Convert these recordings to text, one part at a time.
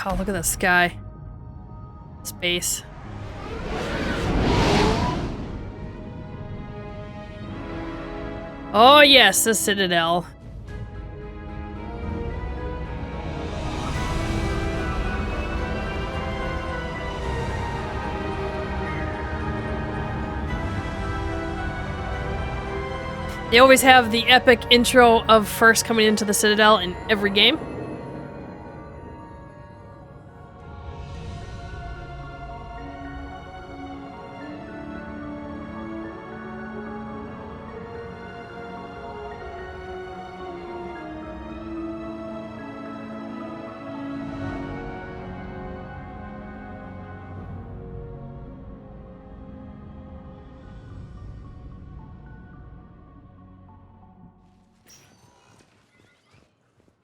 God, look at the sky. Space. Oh yes, the Citadel. They always have the epic intro of first coming into the Citadel in every game.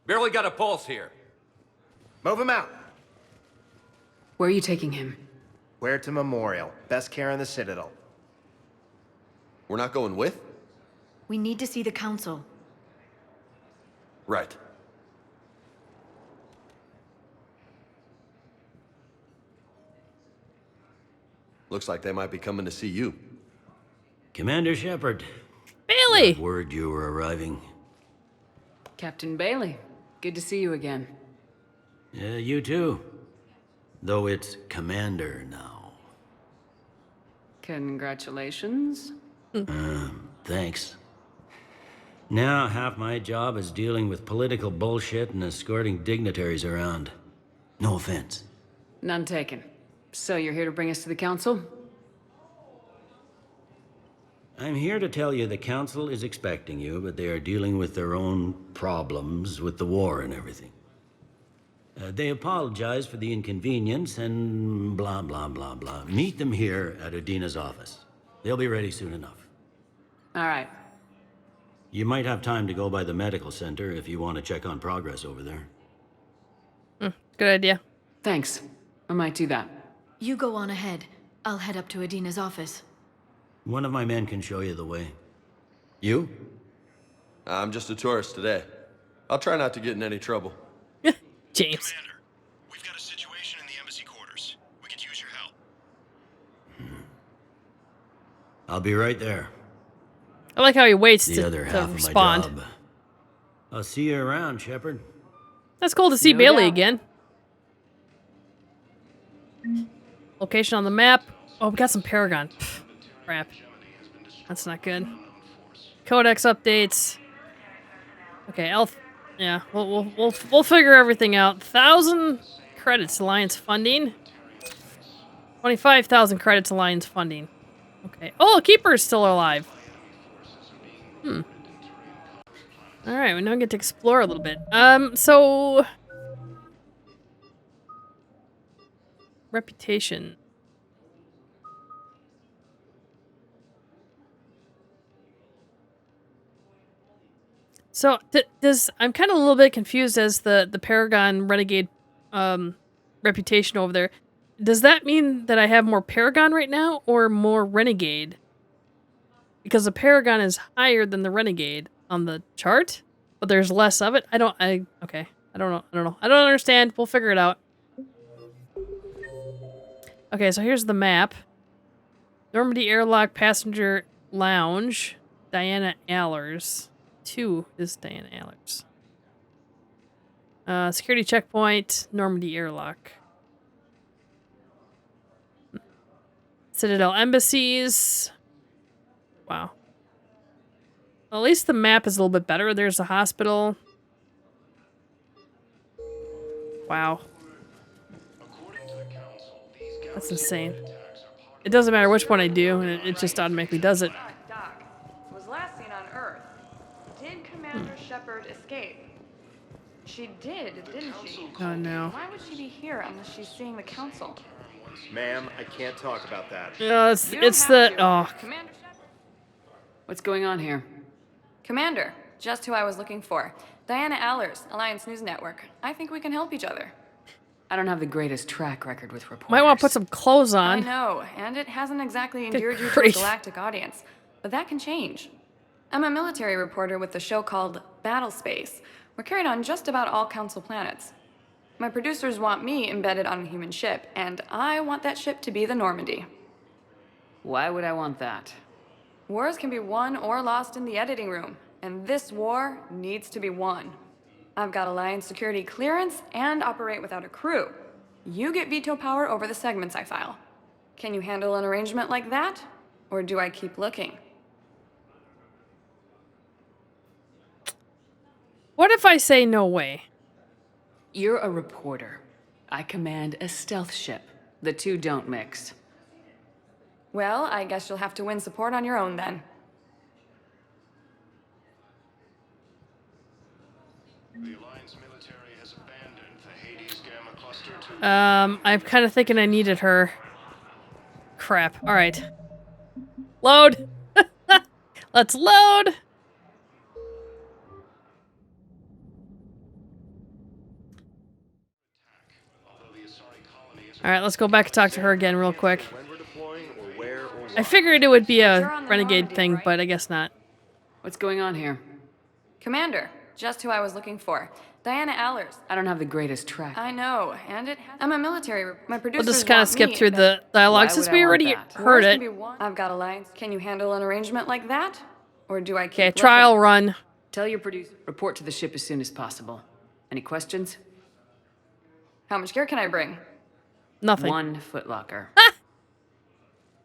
Barely got a pulse here. Move him out. Where are you taking him? Where to Memorial. Best care in the Citadel. We're not going with? We need to see the Council. Right. Looks like they might be coming to see you. Commander Shepard. Bailey! Got word you were arriving. Captain Bailey. Good to see you again. Yeah, you too. Though it's Commander now. Congratulations. Thanks. Now half my job is dealing with political bullshit and escorting dignitaries around. No offense. None taken. So you're here to bring us to the Council? I'm here to tell you the Council is expecting you, but they are dealing with their own problems with the war and everything. They apologize for the inconvenience and blah, blah, blah, blah. Meet them here at Udina's office. They'll be ready soon enough. All right. You might have time to go by the medical center if you want to check on progress over there. Good idea. Thanks. I might do that. You go on ahead. I'll head up to Adina's office. One of my men can show you the way. You? I'm just a tourist today. I'll try not to get in any trouble. James. Commander, we've got a situation in the embassy quarters. We could use your help. I'll be right there. I like how he waits The to other half respond. of my job. I'll see you around, Shepard. That's cool to see No Bailey doubt. again. Location on the map. Oh, we got some Paragon. Pfft, crap. That's not good. Codex updates. Okay, Elf. Yeah, we'll figure everything out. 1,000 credits Alliance funding. 25,000 credits Alliance funding. Okay. Oh, Keeper's still alive. All right, we now get to explore a little bit. So reputation. So does I'm kind of a little bit confused as the Paragon Renegade reputation over there. Does that mean that I have more Paragon right now or more Renegade? Because the Paragon is higher than the Renegade on the chart, but there's less of it. Okay. I don't know. I don't understand. We'll figure it out. Okay, so here's the map. Normandy Airlock Passenger Lounge. Diana Allers. 2 is Diana Allers. Security checkpoint. Normandy Airlock. Citadel embassies. Wow. Well, at least the map is a little bit better. There's the hospital. Wow. That's insane. It doesn't matter which one I do, and it just automatically does it. Doc was last seen on Earth. Did Commander Shepard escape? She did, didn't she? Oh no. Why would she be here unless she's seeing the Council? Ma'am, I can't talk about that. Yeah, You it's have the to. oh Commander Shepard. What's going on here? Commander, just who I was looking for. Diana Allers, Alliance News Network. I think we can help each other. I don't have the greatest track record with reporters. might want to put some clothes I on. know, and it hasn't exactly endeared you to a grief. galactic audience. But that can change. I'm a military reporter with the show called Battle Space. We're carried on just about all Council planets. My producers want me embedded on a human ship, and I want that ship to be the Normandy. Why would I want that? Wars can be won or lost in the editing room, and this war needs to be won. I've got Alliance security clearance and operate without a crew. You get veto power over the segments I file. Can you handle an arrangement like that? Or do I keep looking? What if I say no way? You're a reporter. I command a stealth ship. The two don't mix. Well, I guess you'll have to win support on your own then. The Alliance military has abandoned the Hades Gamma Cluster to... I'm kind of thinking I needed her. Crap. All right. Load. Let's load. All right, let's go back and talk to her again real quick. When we're deploying, or where, or I what. figured it would be You're a on the Renegade Normandy, thing, right? but I guess not. What's going on here? Commander, just who I was looking for. Diana Allers. I don't have the greatest track. I know, and it has... I'm a military... My We'll producers just kind of want skip me through the dialogue Why since would we I want already that? heard Wars can it. be won. I've got Alliance. Can you handle an arrangement like that? Or do I keep Okay, looking? trial run. Tell your producer, report to the ship as soon as possible. Any questions? How much gear can I bring? Nothing. One footlocker.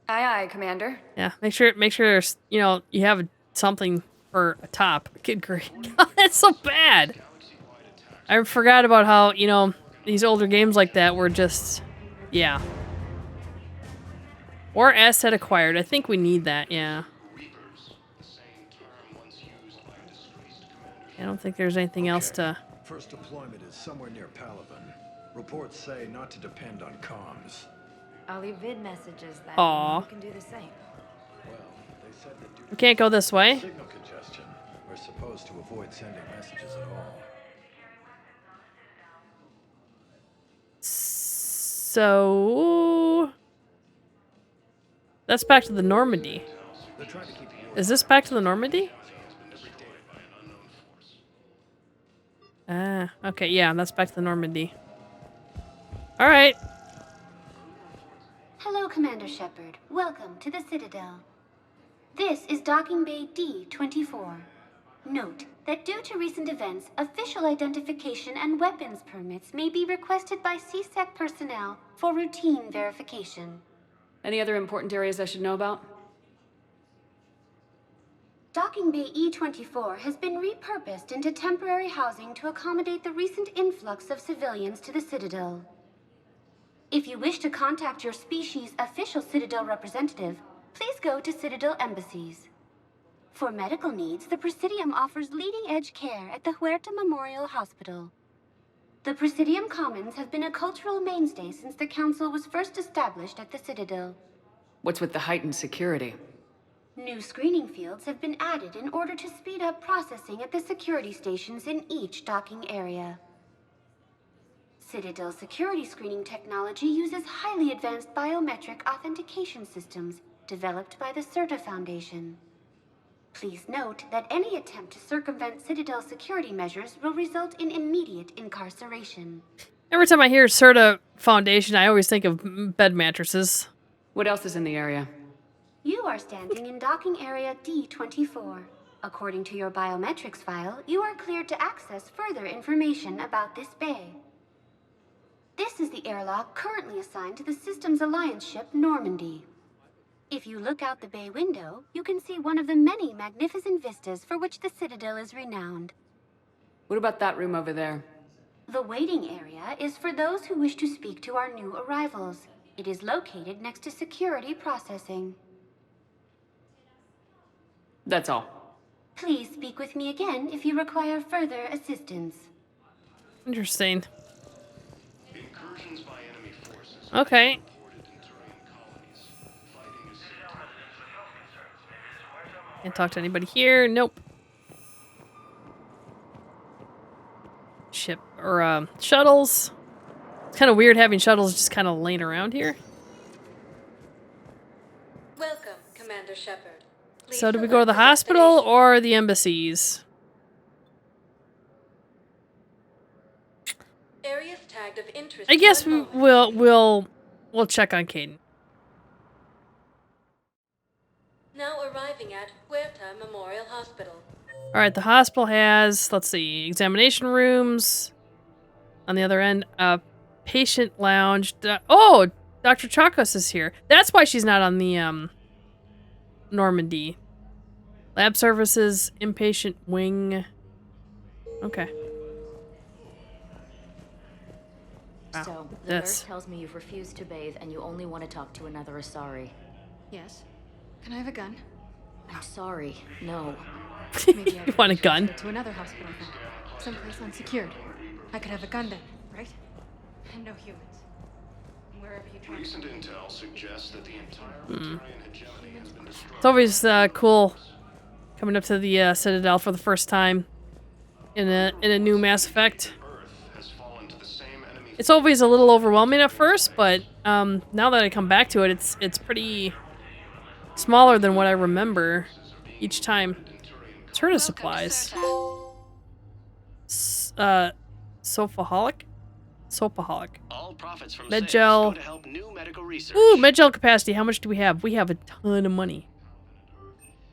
Aye, aye, Commander. Yeah, make sure there's, you know, you have something for a top. Good grief. That's so bad. I forgot about how, you know, these older games like that were just, yeah. Or asset acquired. I think we need that, yeah. I don't think there's anything else to... First deployment is somewhere near Palaven. Reports say not to depend on comms. I'll leave vid messages then. Aw. You can do the same. Well, they said that due We can't go this way. to signal congestion, we're supposed to avoid sending messages at all. So... That's back to the Normandy. They're trying to keep the war Is this back to the Normandy? Ah, okay, yeah, that's back to the Normandy. Alright. Hello, Commander Shepard. Welcome to the Citadel. This is Docking Bay D-24. Note that due to recent events, official identification and weapons permits may be requested by CSEC personnel for routine verification. Any other important areas I should know about? Docking Bay E-24 has been repurposed into temporary housing to accommodate the recent influx of civilians to the Citadel. If you wish to contact your species' official Citadel representative, please go to Citadel embassies. For medical needs, the Presidium offers leading-edge care at the Huerta Memorial Hospital. The Presidium Commons have been a cultural mainstay since the Council was first established at the Citadel. What's with the heightened security? New screening fields have been added in order to speed up processing at the security stations in each docking area. Citadel security screening technology uses highly advanced biometric authentication systems developed by the CERTA Foundation. Please note that any attempt to circumvent Citadel security measures will result in immediate incarceration. Every time I hear CERTA Foundation, I always think of bed mattresses. What else is in the area? You are standing in docking area D-24. According to your biometrics file, you are cleared to access further information about this bay. This is the airlock currently assigned to the Systems Alliance ship Normandy. If you look out the bay window, you can see one of the many magnificent vistas for which the Citadel is renowned. What about that room over there? The waiting area is for those who wish to speak to our new arrivals. It is located next to security processing. That's all. Please speak with me again if you require further assistance. Interesting. Incursions by enemy forces Okay. reported in terrain colonies. Fighting is Can't talk to anybody here. Nope. Ship or shuttles. It's kind of weird having shuttles just kind of laying around here. Welcome, Commander Shepard. Please So do we go to the select hospital destination. or the embassies? Area tagged of interest. I guess we'll check on Caden. Now arriving at Huerta Memorial Hospital. All right, the hospital has, let's see, examination rooms. On the other end, patient lounge. Oh, Dr. Chakos is here. That's why she's not on the Normandy. Lab services, inpatient wing. Okay. Wow. So, the nurse tells me you've refused to bathe and you only want to talk to another Asari. Yes. Can I have a gun? I'm sorry, no. Maybe I You want a gun? to another hospital then. Someplace unsecured. I could have a gun then, right? And no humans. Wherever you try. Recent intel suggests that the entire Militarian hegemony has been destroyed. It's always cool coming up to the Citadel for the first time in a new Mass Effect. It's always a little overwhelming at first, but now that I come back to it, it's pretty smaller than what I remember each time. Turn of supplies. Sophaholic? Soapaholic. Medgel. Ooh, medgel capacity. How much do we have? We have a ton of money.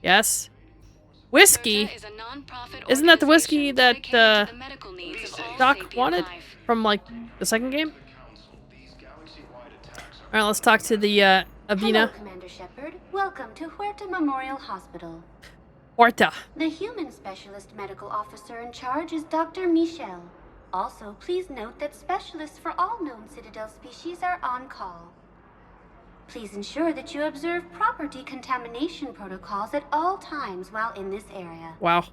Yes. Whiskey. Isn't that the whiskey that Doc wanted from like the second game? All right, let's talk to the Avina. Hello, Commander Shepard. Welcome to Huerta Memorial Hospital. Huerta. The human specialist medical officer in charge is Dr. Michel. Also, please note that specialists for all known Citadel species are on call. Please ensure that you observe proper decontamination protocols at all times while in this area. Wow.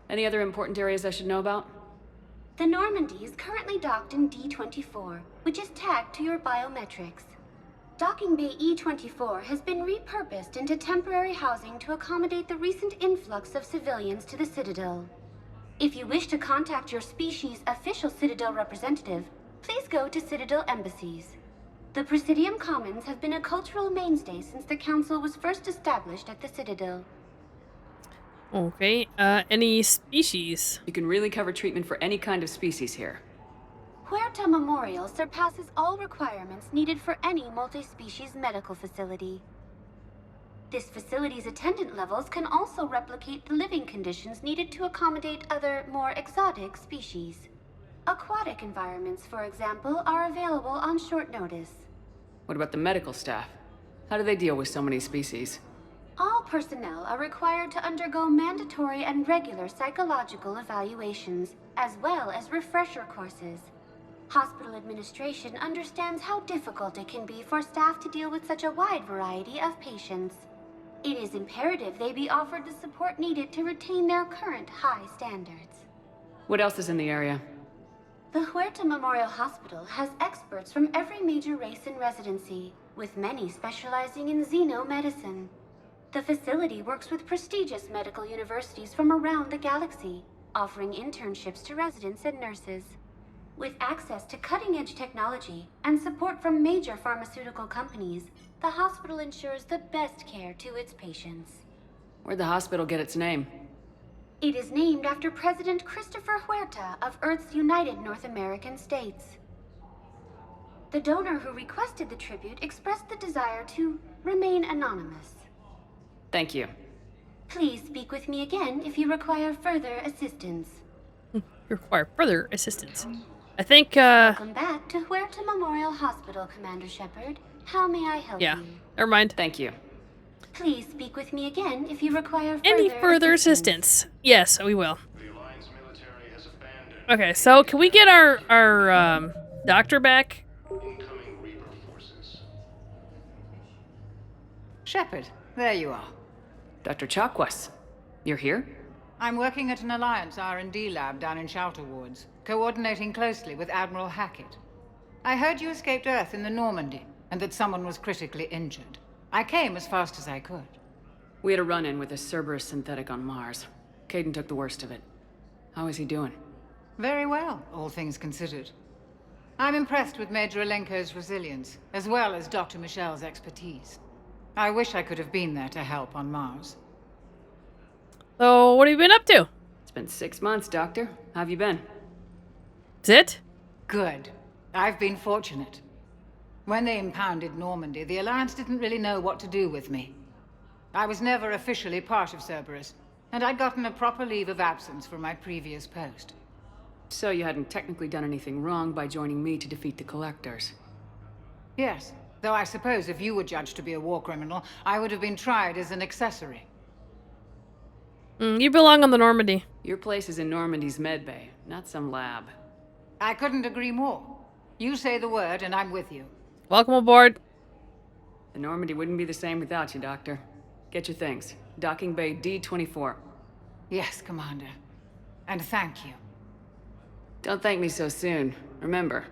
Any other important areas I should know about? The Normandy is currently docked in D-24, which is tagged to your biometrics. Docking Bay E-24 has been repurposed into temporary housing to accommodate the recent influx of civilians to the Citadel. If you wish to contact your species' official Citadel representative, please go to Citadel embassies. The Presidium Commons have been a cultural mainstay since the Council was first established at the Citadel. Okay, any species? You can really cover treatment for any kind of species here. Huerta Memorial surpasses all requirements needed for any multi-species medical facility. This facility's attendant levels can also replicate the living conditions needed to accommodate other, more exotic species. Aquatic environments, for example, are available on short notice. What about the medical staff? How do they deal with so many species? All personnel are required to undergo mandatory and regular psychological evaluations, as well as refresher courses. Hospital administration understands how difficult it can be for staff to deal with such a wide variety of patients. It is imperative they be offered the support needed to retain their current high standards. What else is in the area? The Huerta Memorial Hospital has experts from every major race in residency, with many specializing in xenomedicine. The facility works with prestigious medical universities from around the galaxy, offering internships to residents and nurses. With access to cutting-edge technology and support from major pharmaceutical companies, the hospital ensures the best care to its patients. Where'd the hospital get its name? It is named after President Christopher Huerta of Earth's United North American States. The donor who requested the tribute expressed the desire to remain anonymous. Thank you. Please speak with me again if you require further assistance. Require further assistance. I think, Welcome back to Huerta Memorial Hospital, Commander Shepard. How may I help you? Never mind. Thank you. Please speak with me again if you require Any further assistance? Yes, we will. Okay, so can we get our doctor back? Shepard, there you are. Dr. Chakwas, you're here? I'm working at an Alliance R&D lab down in Shelter Woods, coordinating closely with Admiral Hackett. I heard you escaped Earth in the Normandy, and that someone was critically injured. I came as fast as I could. We had a run-in with a Cerberus synthetic on Mars. Caden took the worst of it. How is he doing? Very well, all things considered. I'm impressed with Major Alenko's resilience, as well as Dr. Michel's expertise. I wish I could have been there to help on Mars. So, what have you been up to? It's been 6 months, Doctor. How have you been? That's it? Good. I've been fortunate. When they impounded Normandy, the Alliance didn't really know what to do with me. I was never officially part of Cerberus, and I'd gotten a proper leave of absence from my previous post. So you hadn't technically done anything wrong by joining me to defeat the Collectors? Yes, though I suppose if you were judged to be a war criminal, I would have been tried as an accessory. You belong on the Normandy. Your place is in Normandy's medbay, not some lab. I couldn't agree more. You say the word, and I'm with you. Welcome aboard. The Normandy wouldn't be the same without you, Doctor. Get your things. Docking Bay D-24. Yes, Commander. And thank you. Don't thank me so soon. Remember,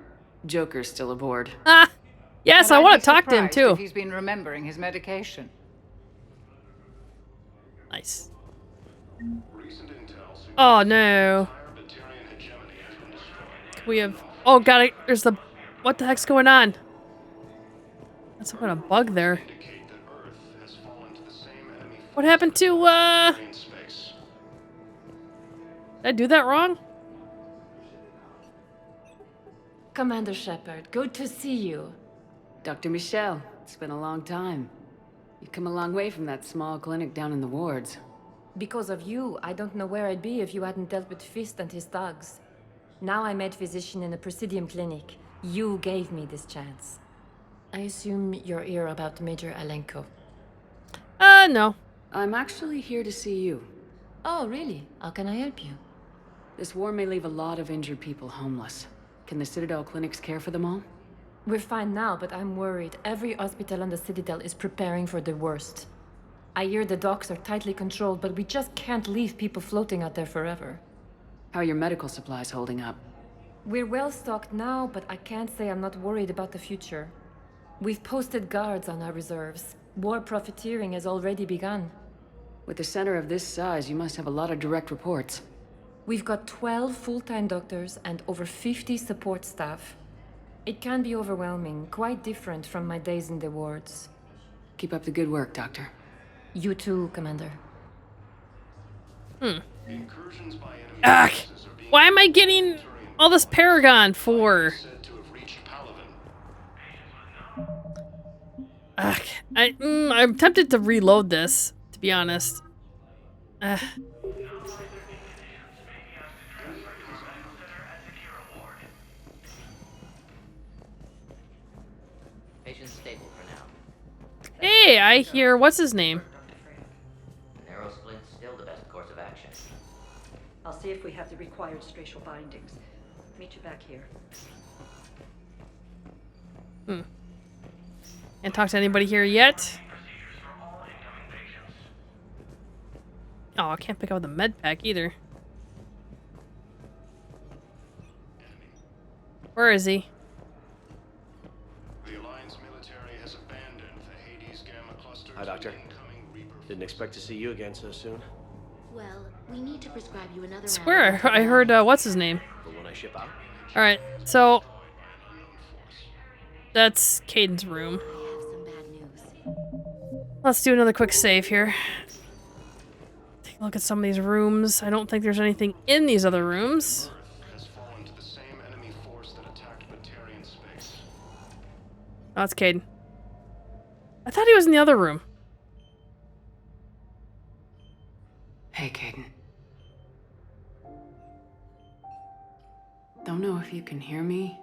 Joker's still aboard. Ah! Yes, And I I'd want be to talk to him, surprised too. if he's been remembering his medication. Nice. Oh, no. We have... Oh, God, there's the... What the heck's going on? That's some kind of bug there. What happened to, Did I do that wrong? Commander Shepard, good to see you. Dr. Michelle, it's been a long time. You've come a long way from that small clinic down in the wards. Because of you, I don't know where I'd be if you hadn't dealt with Fist and his thugs. Now I'm head physician in a Presidium clinic. You gave me this chance. I assume you're here about Major Alenko. No. I'm actually here to see you. Oh, really? How can I help you? This war may leave a lot of injured people homeless. Can the Citadel clinics care for them all? We're fine now, but I'm worried. Every hospital on the Citadel is preparing for the worst. I hear the docks are tightly controlled, but we just can't leave people floating out there forever. How are your medical supplies holding up? We're well stocked now, but I can't say I'm not worried about the future. We've posted guards on our reserves. War profiteering has already begun. With a center of this size, you must have a lot of direct reports. We've got 12 full-time doctors and over 50 support staff. It can be overwhelming, quite different from my days in the wards. Keep up the good work, Doctor. You too, Commander. Ugh! Why am I getting all this Paragon for? Ugh. I'm tempted to reload this, to be honest. Patient's stable for now. Hey, I hear what's his name? Narrow splint's still the best course of action. I'll see if we have the required spatial bindings. Meet you back here. Can't talk to anybody here yet. Oh, I can't pick up the med pack either. Where is he? The Alliance military has abandoned the Hades Gamma cluster. Hi, Doctor. Didn't expect to see you again so soon. Well, we need to prescribe you another Swear, I heard, what's his name? But when I ship out, Alright, so... That's Caden's room. Let's do another quick save here. Take a look at some of these rooms. I don't think there's anything in these other rooms. has fallen to the same enemy force that attacked Batarian space. Oh, it's Caden. I thought he was in the other room. Hey, Caden. Don't know if you can hear me,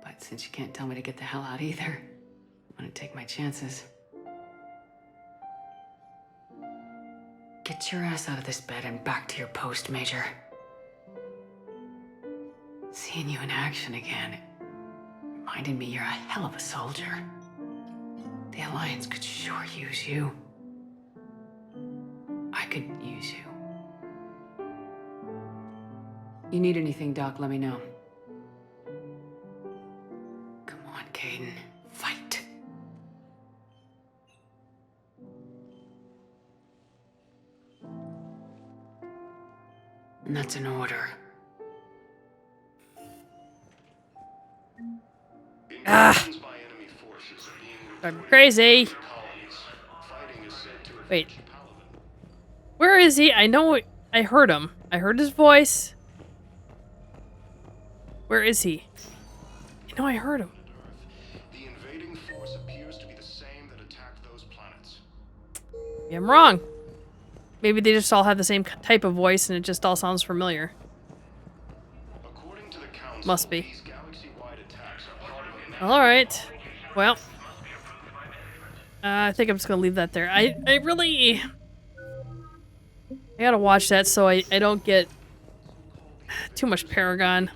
but since you can't tell me to get the hell out either, I'm gonna take my chances. Get your ass out of this bed and back to your post, Major. Seeing you in action again, reminded me you're a hell of a soldier. The Alliance could sure use you. I could use you. You need anything, Doc, let me know. Come on, Caden. Fight. And that's an order. Ah! I'm crazy. Wait. Where is he? I know I heard him. I heard his voice. Where is he? I know I heard him. The invading force appears to be the same that attacked those planets. Yeah, I'm wrong. Maybe they just all have the same type of voice and it just all sounds familiar. According to the Council, Must be. these galaxy-wide attacks are part of a Alright. Well. I think I'm just gonna leave that there. I really... I gotta watch that so I don't get too much Paragon.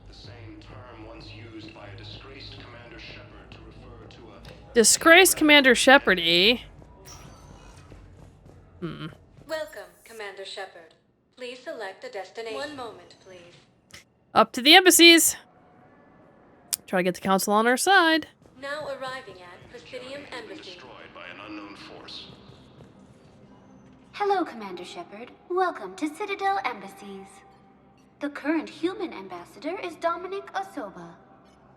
the same term once used by a disgraced Commander Shepard to refer to a Disgraced Commander Shepard, eh? Welcome, Commander Shepard. Please select a destination. One moment, please. Up to the embassies! Try to get the council on our side. Now arriving at Presidium Embassy. destroyed by an unknown force. Hello, Commander Shepard. Welcome to Citadel Embassies. The current human ambassador is Dominic Osoba.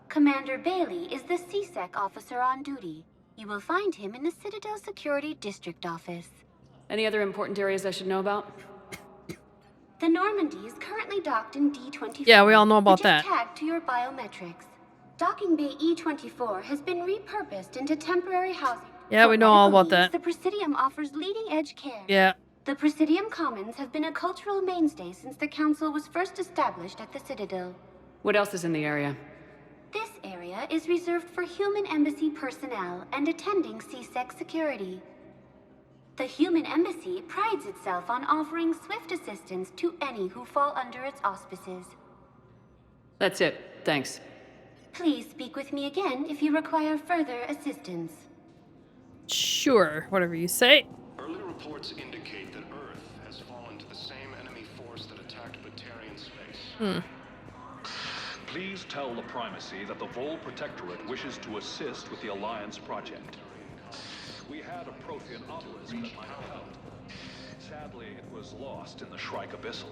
Commander Bailey is the CSEC officer on duty. You will find him in the Citadel Security District Office. Any other important areas I should know about? The Normandy is currently docked in D-24. Yeah, we all know about which is that. tagged to your biometrics. Docking Bay E-24 has been repurposed into temporary housing. Yeah, For we know all medical about needs, that. The Presidium offers leading-edge care. Yeah. The Presidium Commons have been a cultural mainstay since the Council was first established at the Citadel. What else is in the area? This area is reserved for human embassy personnel and attending CSEC security. The human embassy prides itself on offering swift assistance to any who fall under its auspices. That's it. Thanks. Please speak with me again if you require further assistance. Sure, whatever you say. Early reports indicate that Earth has fallen to the same enemy force that attacked Batarian space. Please tell the Primacy that the Vol Protectorate wishes to assist with the Alliance project. We had a Prothean obelisk that might have helped. Sadly, it was lost in the Shrike Abyssal.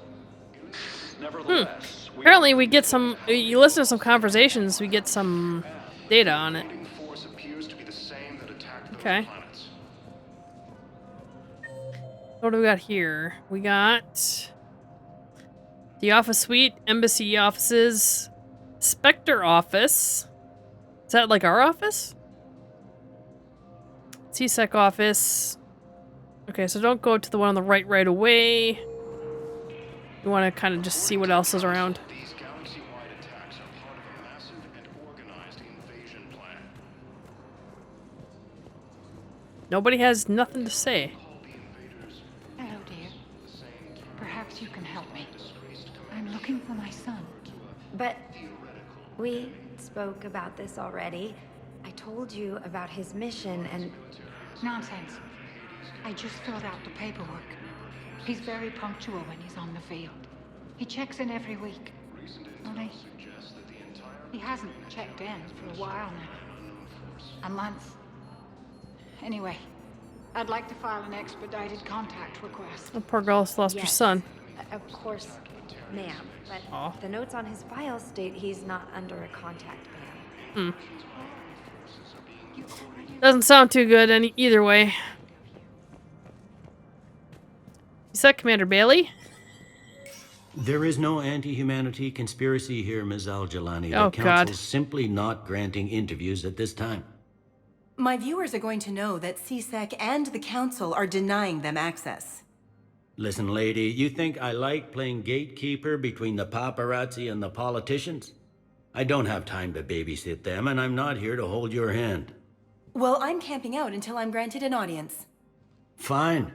Nevertheless, Apparently we get some... You listen to some conversations, we get some data on it. Force appears to be the same that attacked those Okay. planets. What do we got here? We got... the office suite, embassy offices, Spectre office. Is that like our office? CSEC office. Okay, so don't go to the one on the right away. You want to kind of just see what else is around. These galaxy-wide attacks are part of a massive and organized invasion plan. Nobody has nothing to say. Hello, dear. Perhaps you can help me. I'm looking for my son. But we spoke about this already. I told you about his mission and... Nonsense. I just filled out the paperwork. He's very punctual when he's on the field. He checks in every week. Only he hasn't checked in for a while now. A month. Anyway, I'd like to file an expedited contact request. Oh, poor girl's lost her Yes. son. Of course, ma'am. But Aw. the notes on his file state he's not under a contact ban. Doesn't sound too good either way. Is that Commander Bailey? There is no anti-humanity conspiracy here, Ms. Al-Jalani. Oh, The God. Council's simply not granting interviews at this time. My viewers are going to know that CSEC and the Council are denying them access. Listen, lady, you think I like playing gatekeeper between the paparazzi and the politicians? I don't have time to babysit them, and I'm not here to hold your hand. Well, I'm camping out until I'm granted an audience. Fine.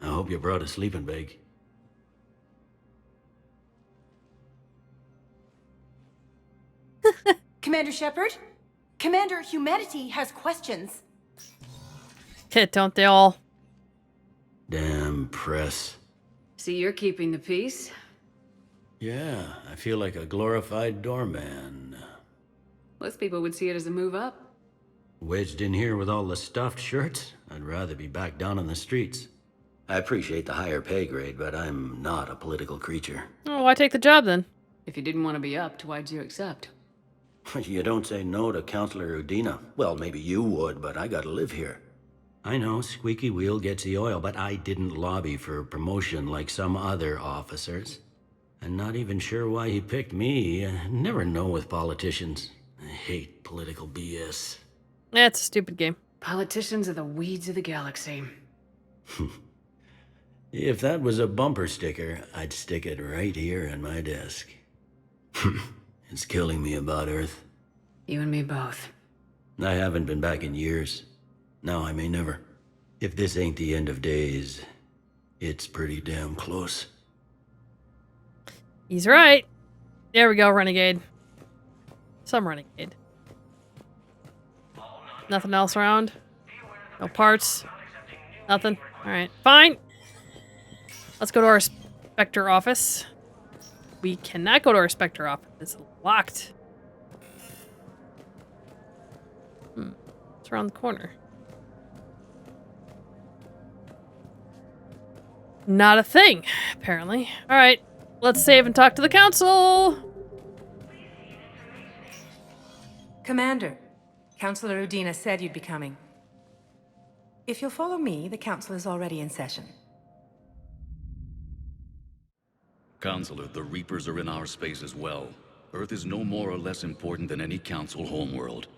I hope you brought a sleeping bag. Commander Shepard? Commander, humanity has questions. Don't they all? Damn press. See, you're keeping the peace. Yeah, I feel like a glorified doorman. Most people would see it as a move up. Wedged in here with all the stuffed shirts, I'd rather be back down on the streets. I appreciate the higher pay grade, but I'm not a political creature. Oh, why take the job then? If you didn't want to be upped, why'd you accept? You don't say no to Counselor Udina. Well, maybe you would, but I gotta live here. I know, squeaky wheel gets the oil, but I didn't lobby for promotion like some other officers. I'm not even sure why he picked me. I never know with politicians. I hate political BS. That's a stupid game. Politicians are the weeds of the galaxy. If that was a bumper sticker, I'd stick it right here on my desk. It's killing me about Earth. You and me both. I haven't been back in years. Now I may never. If this ain't the end of days, it's pretty damn close. He's right. There we go, Renegade. Some Renegade. Nothing else around? No parts? Nothing? Alright, fine. Let's go to our Spectre office. We cannot go to our Spectre office. It's locked. It's around the corner. Not a thing, apparently. Alright, let's save and talk to the council! Commander, Councilor Udina said you'd be coming. If you'll follow me, the council is already in session. Counselor, the Reapers are in our space as well. Earth is no more or less important than any Council homeworld.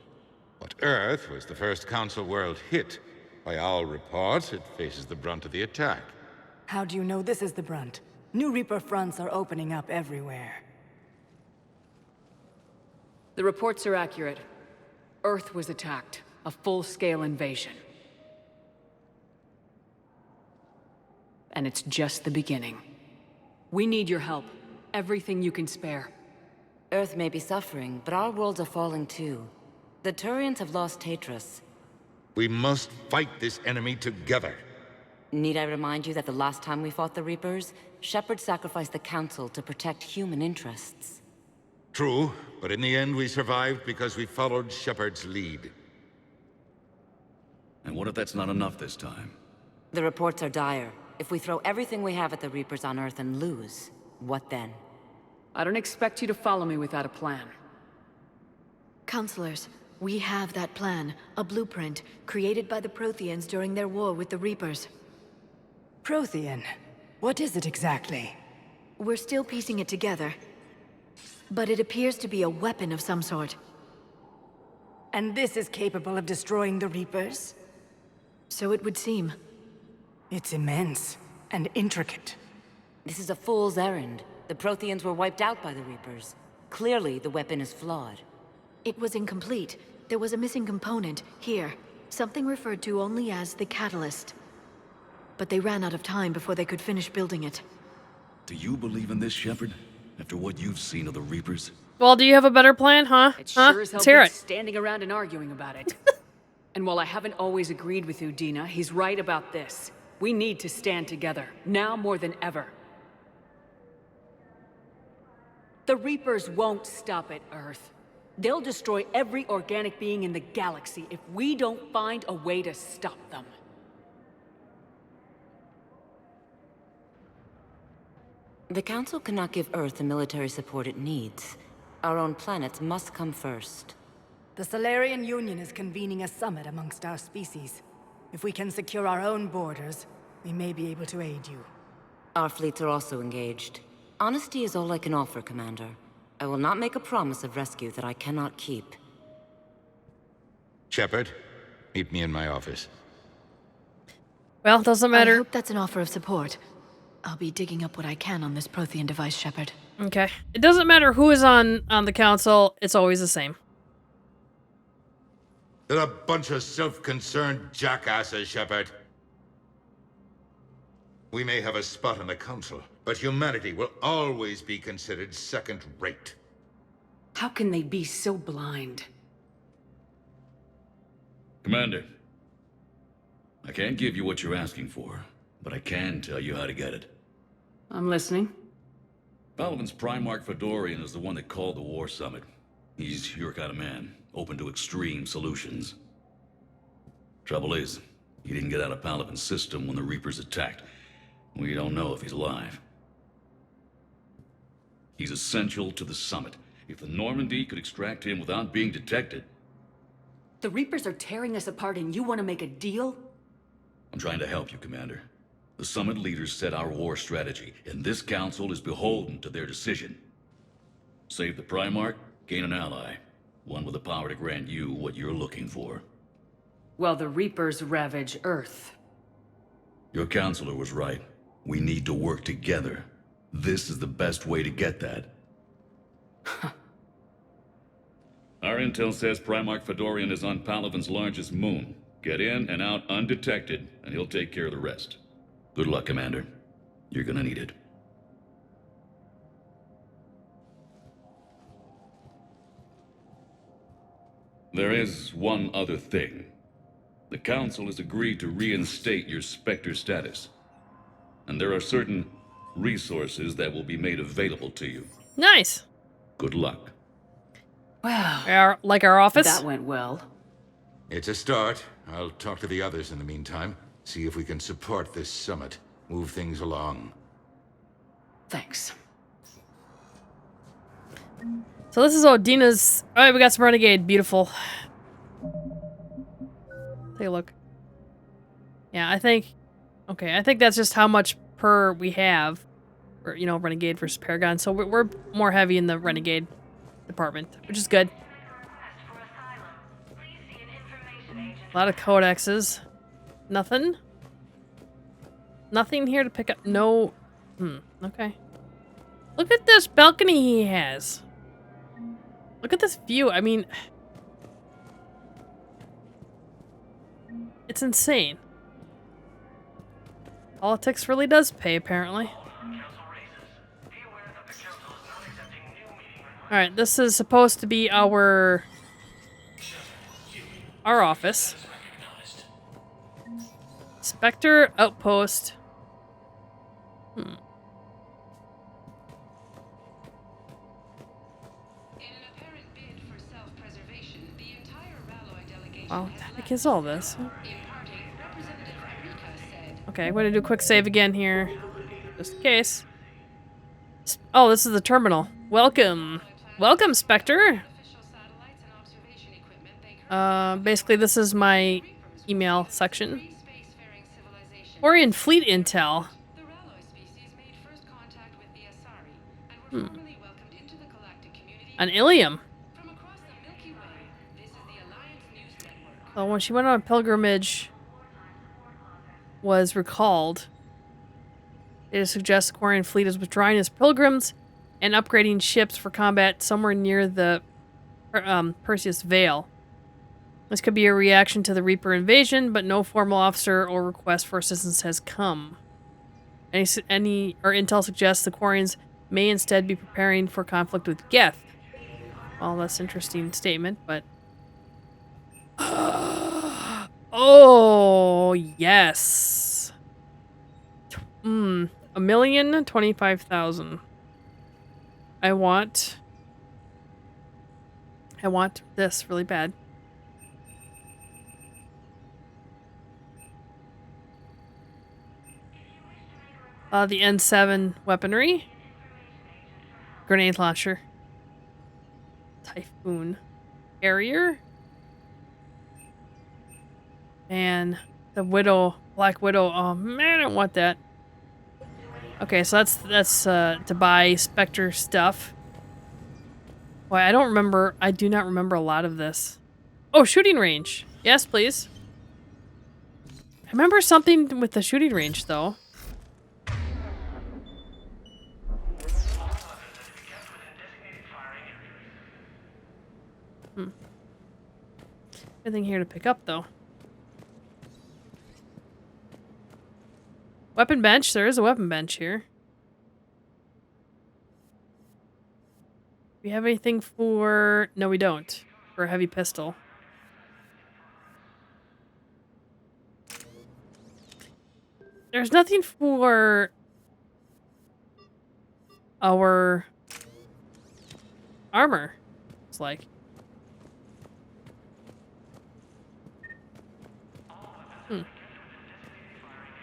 But Earth was the first Council world hit. By all reports, it faces the brunt of the attack. How do you know this is the brunt? New Reaper fronts are opening up everywhere. The reports are accurate. Earth was attacked. A full-scale invasion. And it's just the beginning. We need your help. Everything you can spare. Earth may be suffering, but our worlds are falling too. The Turians have lost Tatris. We must fight this enemy together. Need I remind you that the last time we fought the Reapers, Shepard sacrificed the Council to protect human interests? True, but in the end we survived because we followed Shepard's lead. And what if that's not enough this time? The reports are dire. If we throw everything we have at the Reapers on Earth and lose, what then? I don't expect you to follow me without a plan. Counselors, we have that plan, a blueprint, created by the Protheans during their war with the Reapers. Prothean? What is it exactly? We're still piecing it together, but it appears to be a weapon of some sort. And this is capable of destroying the Reapers? So it would seem. It's immense and intricate. This is a fool's errand. The Protheans were wiped out by the Reapers. Clearly, the weapon is flawed. It was incomplete. There was a missing component, here. Something referred to only as the catalyst. But they ran out of time before they could finish building it. Do you believe in this, Shepard? After what you've seen of the Reapers? Well, do you have a better plan, huh? It huh? sure as hell Let's hear beats it. standing around and arguing about it. And while I haven't always agreed with Udina, he's right about this. We need to stand together, now more than ever. The Reapers won't stop at Earth. They'll destroy every organic being in the galaxy if we don't find a way to stop them. The Council cannot give Earth the military support it needs. Our own planets must come first. The Solarian Union is convening a summit amongst our species. If we can secure our own borders, we may be able to aid you. Our fleets are also engaged. Honesty is all I can offer, Commander. I will not make a promise of rescue that I cannot keep. Shepard, meet me in my office. Well, doesn't matter. I hope that's an offer of support. I'll be digging up what I can on this Prothean device, Shepard. Okay. It doesn't matter who is on the council, it's always the same. They're a bunch of self-concerned jackasses, Shepard. We may have a spot on the Council, but humanity will always be considered second-rate. How can they be so blind? Commander, I can't give you what you're asking for, but I can tell you how to get it. I'm listening. Palaven's Primarch Fedorian is the one that called the War Summit. He's your kind of man, open to extreme solutions. Trouble is, he didn't get out of Palaven's system when the Reapers attacked. We don't know if he's alive. He's essential to the summit. If the Normandy could extract him without being detected... The Reapers are tearing us apart and you want to make a deal? I'm trying to help you, Commander. The summit leaders set our war strategy, and this council is beholden to their decision. Save the Primarch, gain an ally. One with the power to grant you what you're looking for. While the Reapers ravage Earth. Your counselor was right. We need to work together. This is the best way to get that. Our intel says Primarch Fedorian is on Palaven's largest moon. Get in and out undetected, and he'll take care of the rest. Good luck, Commander. You're gonna need it. There is one other thing. The Council has agreed to reinstate your Spectre status. And there are certain resources that will be made available to you. Nice. Good luck. Well, like our office? That went well. It's a start. I'll talk to the others in the meantime. See if we can support this summit. Move things along. Thanks. So this is Odina's... Alright, we got some Renegade. Beautiful. Take a look. Yeah, I think... Okay, I think that's just how much per we have. Or, you know, Renegade versus Paragon. So we're more heavy in the Renegade department, which is good. A lot of codexes. Nothing? Nothing here to pick up. No. Okay. Look at this balcony he has. Look at this view. I mean, it's insane. Politics really does pay, apparently. Alright, this is supposed to be our office. Spectre Outpost. Wow, what the heck is all this? Okay, I'm gonna do a quick save again here. Just in case. Oh, this is the terminal. Welcome. Welcome, Spectre. Basically, this is my email section. Orion Fleet Intel. An Ilium. Oh, when she went on a pilgrimage, was recalled. It suggests the Quarian fleet is withdrawing its pilgrims and upgrading ships for combat somewhere near the Perseus Vale. This could be a reaction to the Reaper invasion, but no formal officer or request for assistance has come. Intel suggests the Quarians may instead be preparing for conflict with Geth. Well, that's an interesting statement, but... Oh, yes. 1,025,000. I want this really bad. The N7 weaponry. Grenade launcher. Typhoon. Carrier. And the Widow, Black Widow. Oh man, I don't want that. Okay, so that's to buy Spectre stuff. Boy, I don't remember. I do not remember a lot of this. Oh, shooting range. Yes, please. I remember something with the shooting range, though. Anything here to pick up, though? Weapon bench. There is a weapon bench here. Do we have anything for... No, we don't. For a heavy pistol. There's nothing for... our... armor. It's like...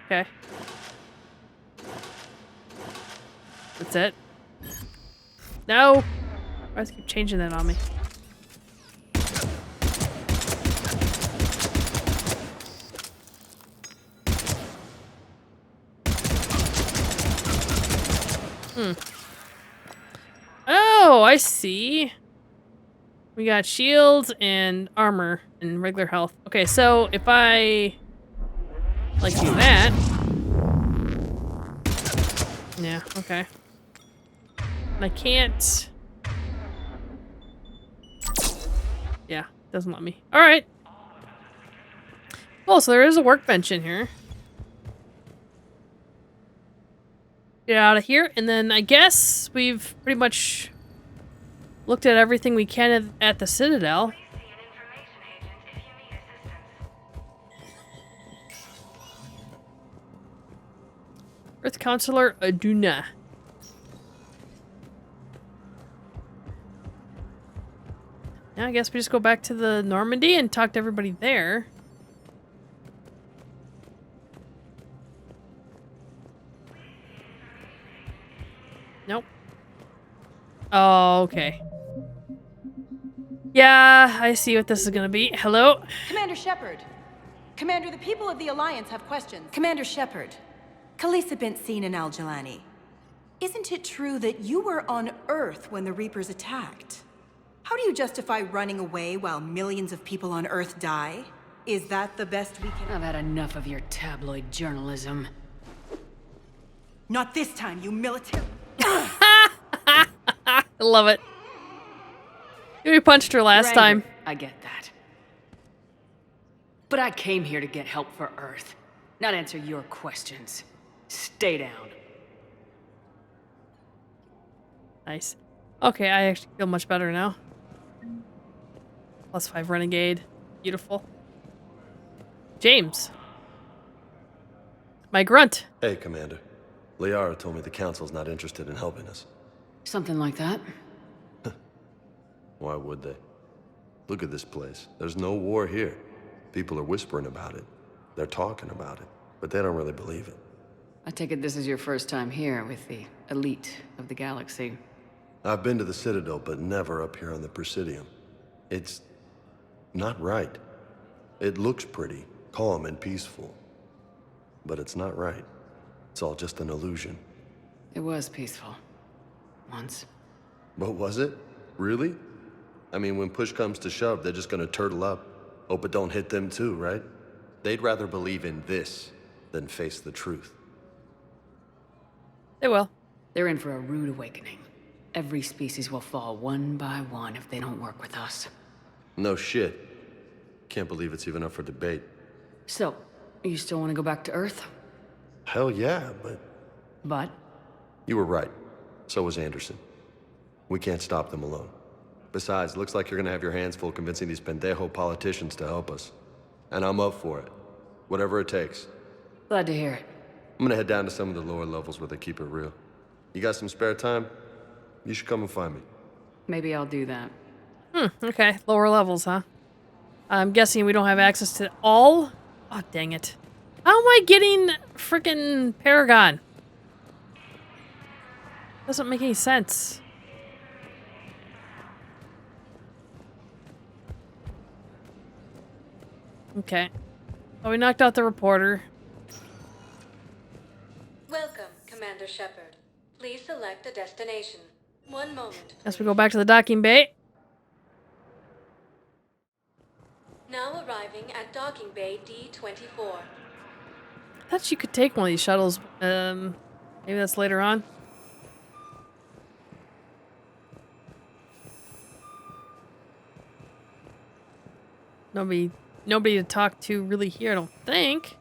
Okay. That's it. No! Why does it keep changing that on me? Oh, I see. We got shields and armor and regular health. Okay, so if I like do that. Yeah, okay. And I can't. Yeah, doesn't let me. All right. Oh, so there is a workbench in here. Get out of here, and then I guess we've pretty much looked at everything we can at the Citadel. Earth Counselor Aduna. Now I guess we just go back to the Normandy and talk to everybody there. Nope. Oh, okay. Yeah, I see what this is gonna be. Hello? Commander Shepard. Commander, the people of the Alliance have questions. Commander Shepard. Khalisah bint Sin and Al-Jalani. Isn't it true that you were on Earth when the Reapers attacked? How do you justify running away while millions of people on Earth die? Is that the best we can— I've had enough of your tabloid journalism. Not this time, you military— I love it. We punched her last time. I get that. But I came here to get help for Earth, not answer your questions. Stay down. Nice. Okay, I actually feel much better now. +5 Renegade. Beautiful. James. My grunt. Hey, Commander. Liara told me the Council's not interested in helping us. Something like that. Why would they? Look at this place. There's no war here. People are whispering about it. They're talking about it, but they don't really believe it. I take it this is your first time here with the elite of the galaxy. I've been to the Citadel, but never up here on the Presidium. It's not right. It looks pretty, calm and peaceful, but it's not right. It's all just an illusion. It was peaceful. Once. But was it? Really? I mean, when push comes to shove, they're just gonna turtle up. Hope it don't hit them too, right? They'd rather believe in this than face the truth. They will. They're in for a rude awakening. Every species will fall one by one if they don't work with us. No shit. Can't believe it's even up for debate. So, you still want to go back to Earth? Hell yeah, but... But? You were right. So was Anderson. We can't stop them alone. Besides, looks like you're gonna have your hands full convincing these pendejo politicians to help us. And I'm up for it. Whatever it takes. Glad to hear it. I'm gonna head down to some of the lower levels where they keep it real. You got some spare time? You should come and find me. Maybe I'll do that. Okay. Lower levels, huh? I'm guessing we don't have access to all? Oh, dang it. How am I getting frickin' Paragon? Doesn't make any sense. Okay. Oh, we knocked out the reporter. Welcome, Commander Shepard. Please select a destination. One moment. Guess we go back to the docking bay. Now arriving at docking bay D-24. I thought you could take one of these shuttles. Maybe that's later on. Nobody to talk to really here, I don't think.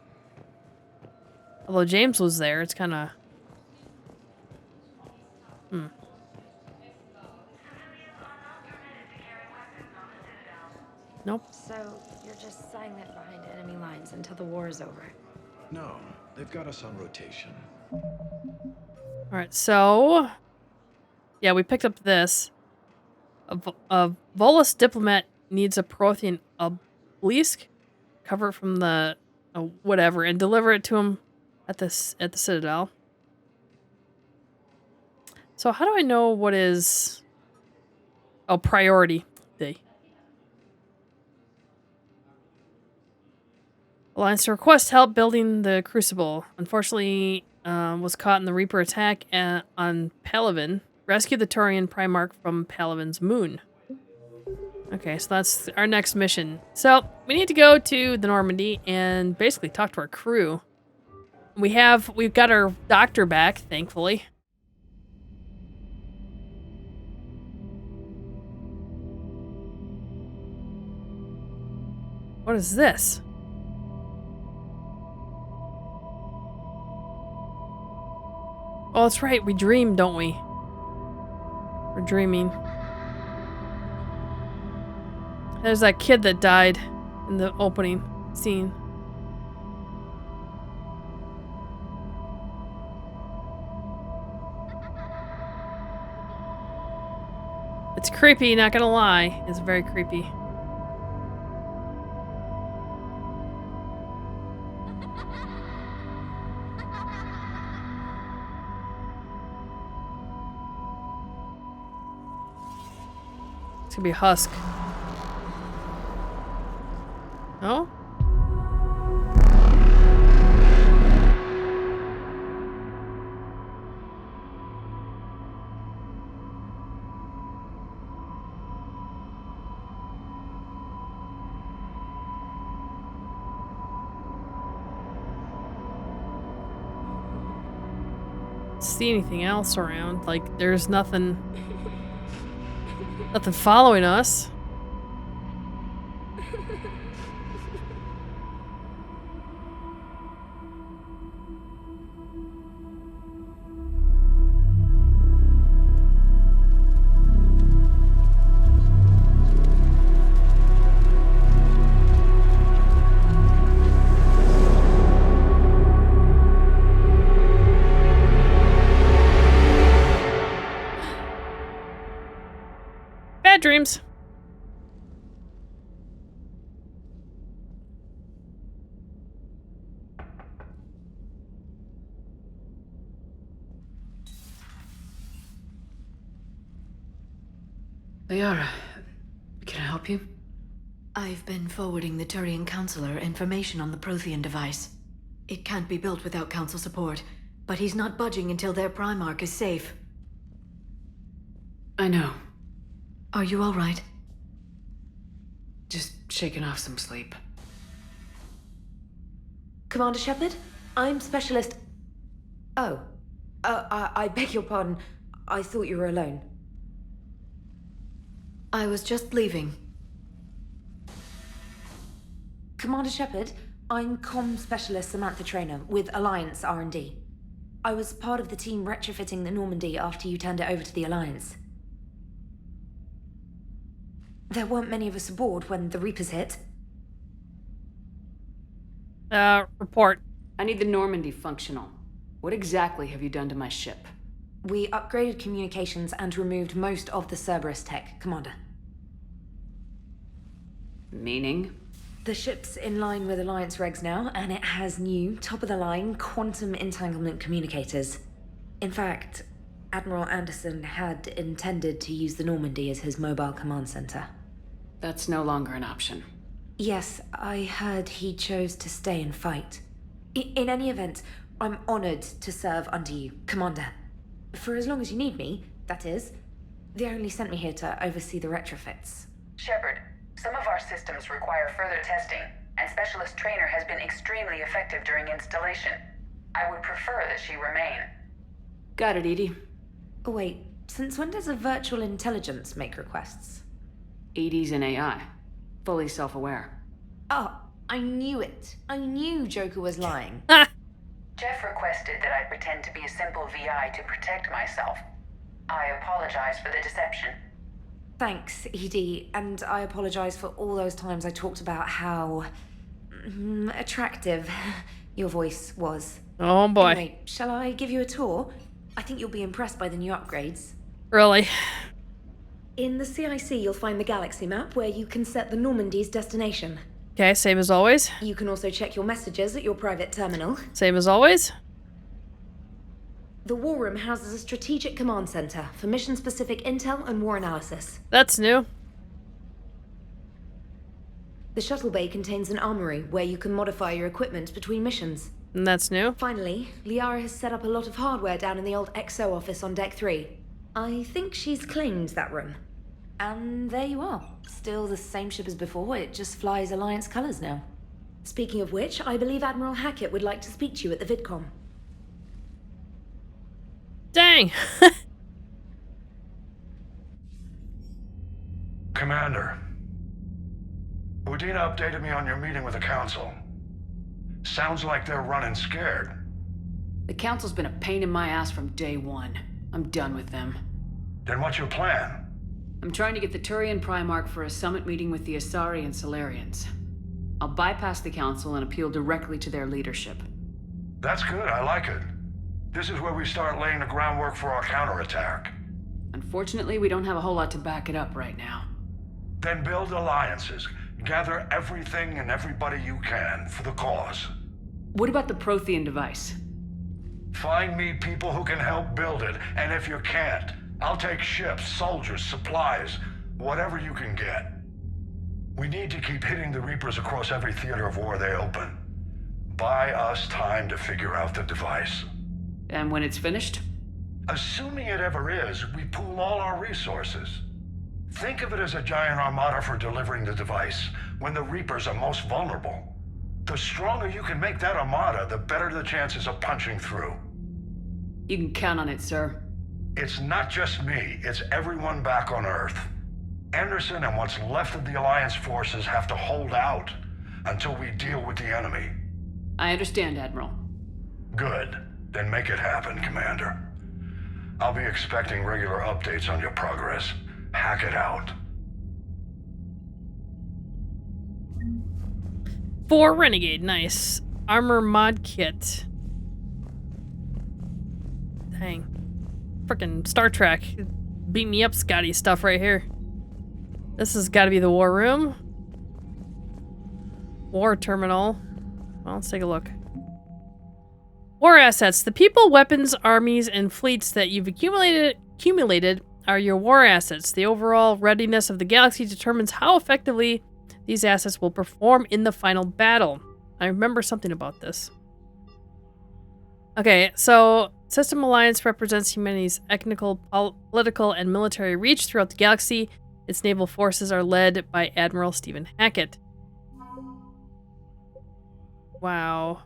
Although James was there, it's kind of... Nope. So, you're just silent behind enemy lines until the war is over? No, they've got us on rotation. Alright, so... Yeah, we picked up this. A Volus diplomat needs a Prothean obelisk. Cover it from the... whatever, and deliver it to him at the Citadel. So how do I know what is... Oh, priority. Alliance to request help building the Crucible. Unfortunately, was caught in the Reaper attack on Palaven. Rescue the Turian Primarch from Palaven's moon. Okay, so that's our next mission. So we need to go to the Normandy and basically talk to our crew. We've got our doctor back, thankfully. What is this? Oh, that's right. We dream, don't we? We're dreaming. There's that kid that died in the opening scene. It's creepy, not gonna lie. It's very creepy. It's gonna be a husk. Oh? See anything else around? Like, there's nothing following us. Bad dreams. Liara, can I help you? I've been forwarding the Turian Counselor information on the Prothean device. It can't be built without Council support, but he's not budging until their Primarch is safe. I know. Are you all right? Just shaking off some sleep. Commander Shepard, I'm Specialist... Oh. I beg your pardon. I thought you were alone. I was just leaving. Commander Shepard, I'm Comm Specialist Samantha Traynor with Alliance R&D. I was part of the team retrofitting the Normandy after you turned it over to the Alliance. There weren't many of us aboard when the Reapers hit. Report. I need the Normandy functional. What exactly have you done to my ship? We upgraded communications and removed most of the Cerberus tech, Commander. Meaning? The ship's in line with Alliance regs now, and it has new, top-of-the-line quantum entanglement communicators. In fact, Admiral Anderson had intended to use the Normandy as his mobile command center. That's no longer an option. Yes, I heard he chose to stay and fight. In any event, I'm honored to serve under you, Commander. For as long as you need me, that is. They only sent me here to oversee the retrofits. Shepard, some of our systems require further testing, and Specialist Traynor has been extremely effective during installation. I would prefer that she remain. Got it, Edie. Oh, wait, since when does a virtual intelligence make requests? Edie's an AI. Fully self-aware. Oh, I knew it. I knew Joker was lying. Jeff requested that I pretend to be a simple VI to protect myself. I apologize for the deception. Thanks, Edie, and I apologize for all those times I talked about how... attractive your voice was. Oh boy. Anyway, shall I give you a tour? I think you'll be impressed by the new upgrades. Really? In the CIC, you'll find the galaxy map where you can set the Normandy's destination. Okay, same as always. You can also check your messages at your private terminal. Same as always. The War Room houses a strategic command center for mission-specific intel and war analysis. That's new. The Shuttle Bay contains an armory where you can modify your equipment between missions. And that's new. Finally, Liara has set up a lot of hardware down in the old XO office on Deck 3. I think she's claimed that room. And there you are. Still the same ship as before, it just flies Alliance colors now. Speaking of which, I believe Admiral Hackett would like to speak to you at the VidCom. Dang! Commander, Udina updated me on your meeting with the Council. Sounds like they're running scared. The Council's been a pain in my ass from day one. I'm done with them. Then what's your plan? I'm trying to get the Turian Primarch for a summit meeting with the Asari and Solarians. I'll bypass the Council and appeal directly to their leadership. That's good, I like it. This is where we start laying the groundwork for our counterattack. Unfortunately, we don't have a whole lot to back it up right now. Then build alliances. Gather everything and everybody you can for the cause. What about the Prothean device? Find me people who can help build it, and if you can't, I'll take ships, soldiers, supplies, whatever you can get. We need to keep hitting the Reapers across every theater of war they open. Buy us time to figure out the device. And when it's finished? Assuming it ever is, we pool all our resources. Think of it as a giant armada for delivering the device, when the Reapers are most vulnerable. The stronger you can make that armada, the better the chances of punching through. You can count on it, sir. It's not just me, it's everyone back on Earth. Anderson and what's left of the Alliance forces have to hold out until we deal with the enemy. I understand, Admiral. Good. Then make it happen, Commander. I'll be expecting regular updates on your progress. Hack it out. For Renegade, nice. Armor mod kit. Dang. Frickin' Star Trek. Beat me up, Scotty stuff right here. This has got to be the war room. War terminal. Well, let's take a look. War assets. The people, weapons, armies, and fleets that you've accumulated are your war assets. The overall readiness of the galaxy determines how effectively these assets will perform in the final battle. I remember something about this. Okay, so System Alliance represents humanity's economical, political, and military reach throughout the galaxy. Its naval forces are led by Admiral Stephen Hackett. Wow.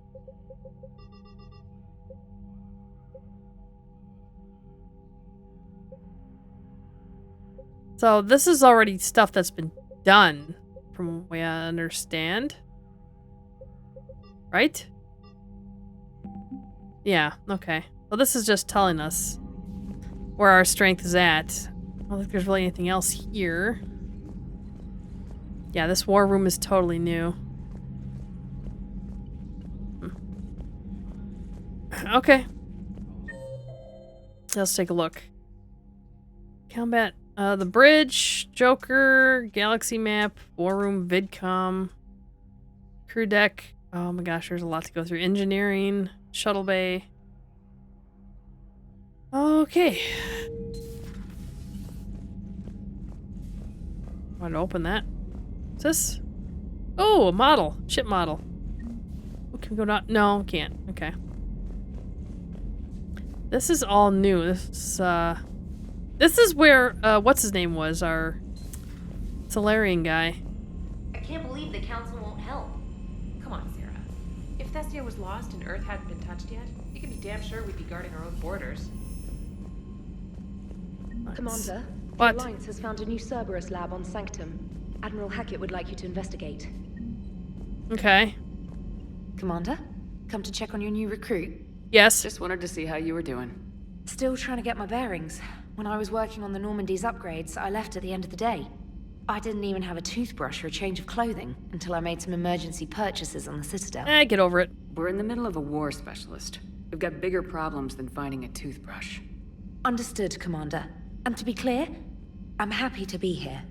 So this is already stuff that's been done, from what I understand. Right? Yeah, okay. Well, this is just telling us where our strength is at. I don't think there's really anything else here. Yeah, this war room is totally new. Okay. Let's take a look. Combat. The bridge, Joker, galaxy map, war room, vidcom, crew deck. Oh my gosh, there's a lot to go through. Engineering, Shuttle Bay. Okay. Want to open that? What's this? Oh, a model. Ship model. Oh, can we go down? No, can't. Okay. This is all new. This is where, what's his name was, our Solarian guy. I can't believe the Council won't help. Come on, Sarah. If Thestia was lost and Earth hadn't been touched yet, you can be damn sure we'd be guarding our own borders. Commander, What? the Alliance has found a new Cerberus lab on Sanctum. Admiral Hackett would like you to investigate. Okay. Commander, come to check on your new recruit? Yes. Just wanted to see how you were doing. Still trying to get my bearings. When I was working on the Normandy's upgrades, I left at the end of the day. I didn't even have a toothbrush or a change of clothing until I made some emergency purchases on the Citadel. Get over it. We're in the middle of a war, Specialist. We've got bigger problems than finding a toothbrush. Understood, Commander. And to be clear, I'm happy to be here.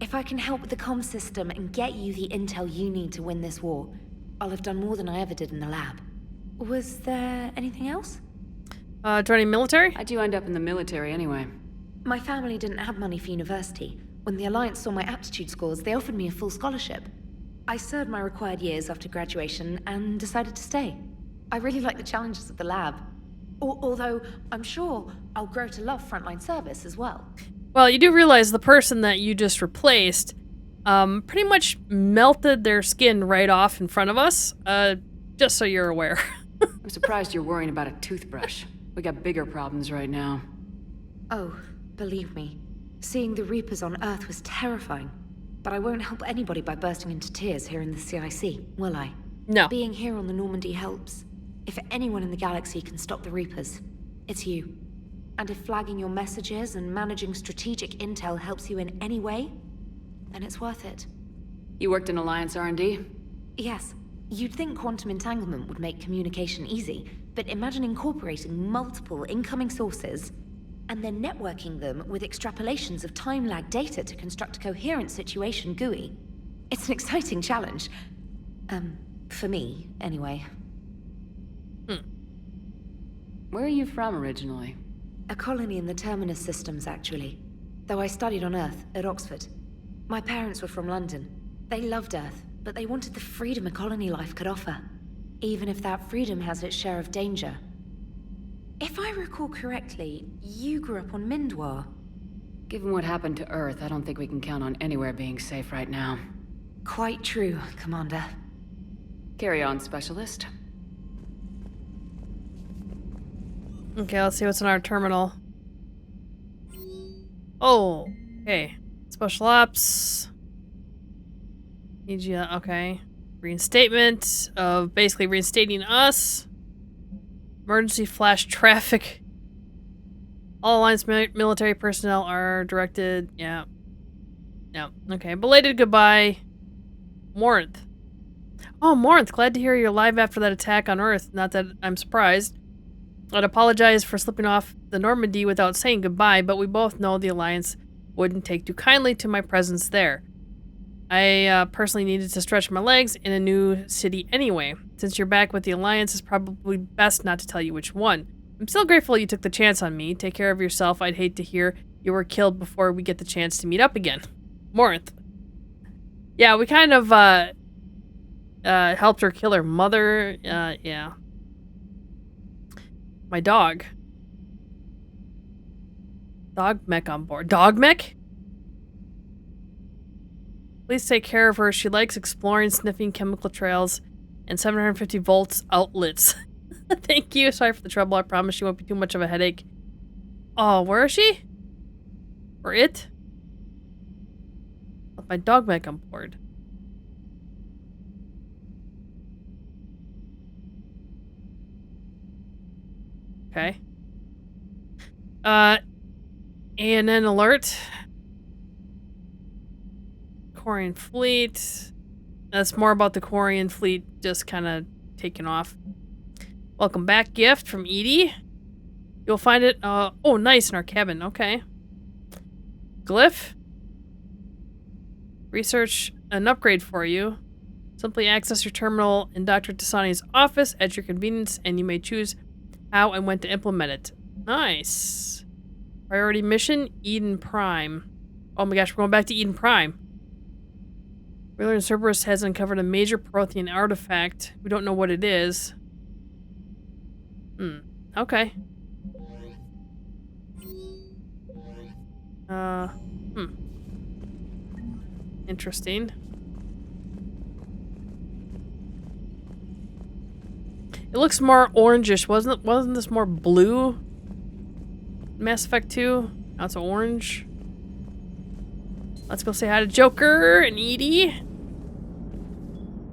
If I can help with the comm system and get you the intel you need to win this war, I'll have done more than I ever did in the lab. Was there anything else? Joining military? How'd you end up in the military anyway? My family didn't have money for university. When the Alliance saw my aptitude scores, they offered me a full scholarship. I served my required years after graduation and decided to stay. I really like the challenges of the lab. Although, I'm sure I'll grow to love frontline service as well. Well, you do realize the person that you just replaced pretty much melted their skin right off in front of us, just so you're aware. I'm surprised you're worrying about a toothbrush. We got bigger problems right now. Oh, believe me, seeing the Reapers on Earth was terrifying. But I won't help anybody by bursting into tears here in the CIC, will I? No. Being here on the Normandy helps. If anyone in the galaxy can stop the Reapers, it's you. And if flagging your messages and managing strategic intel helps you in any way, then it's worth it. You worked in Alliance R&D? Yes. You'd think quantum entanglement would make communication easy, but imagine incorporating multiple incoming sources and then networking them with extrapolations of time-lag data to construct a coherent situation GUI. It's an exciting challenge. For me, anyway. Where are you from originally? A colony in the Terminus systems, actually. Though I studied on Earth, at Oxford. My parents were from London. They loved Earth, but they wanted the freedom a colony life could offer. Even if that freedom has its share of danger. If I recall correctly, you grew up on Mindwar. Given what happened to Earth, I don't think we can count on anywhere being safe right now. Quite true, Commander. Carry on, Specialist. Okay, let's see what's in our terminal. Oh, okay. Special Ops. Need you, okay. Reinstatement of basically reinstating us. Emergency flash traffic. All Alliance military personnel are directed. Yeah. Yeah. Okay. Belated goodbye. Morinth. Oh, Morinth, glad to hear you're alive after that attack on Earth. Not that I'm surprised. I'd apologize for slipping off the Normandy without saying goodbye, but we both know the Alliance wouldn't take too kindly to my presence there. I personally needed to stretch my legs in a new city anyway. Since you're back with the Alliance, it's probably best not to tell you which one. I'm still grateful you took the chance on me. Take care of yourself. I'd hate to hear you were killed before we get the chance to meet up again. Morinth. Yeah, we kind of helped her kill her mother. Yeah. My dog. Dog mech on board. Dog mech? Please take care of her. She likes exploring, sniffing chemical trails, and 750 volts outlets. Thank you. Sorry for the trouble. I promise she won't be too much of a headache. Oh, where is she? Or it? Let my dog mech on board. Okay. ANN alert. Quarian fleet. That's more about the Quarian fleet just kind of taking off. Welcome back gift from Edie. You'll find it, oh, nice, in our cabin. Okay. Glyph. Research an upgrade for you. Simply access your terminal in Dr. Tasani's office at your convenience, and you may choose how and when to implement it. Nice. Priority mission, Eden Prime. Oh my gosh, we're going back to Eden Prime. We learned Cerberus has uncovered a major Prothean artifact. We don't know what it is. Okay. Interesting. It looks more orangish, wasn't this more blue? Mass Effect 2? Now it's orange. Let's go say hi to Joker and Edie.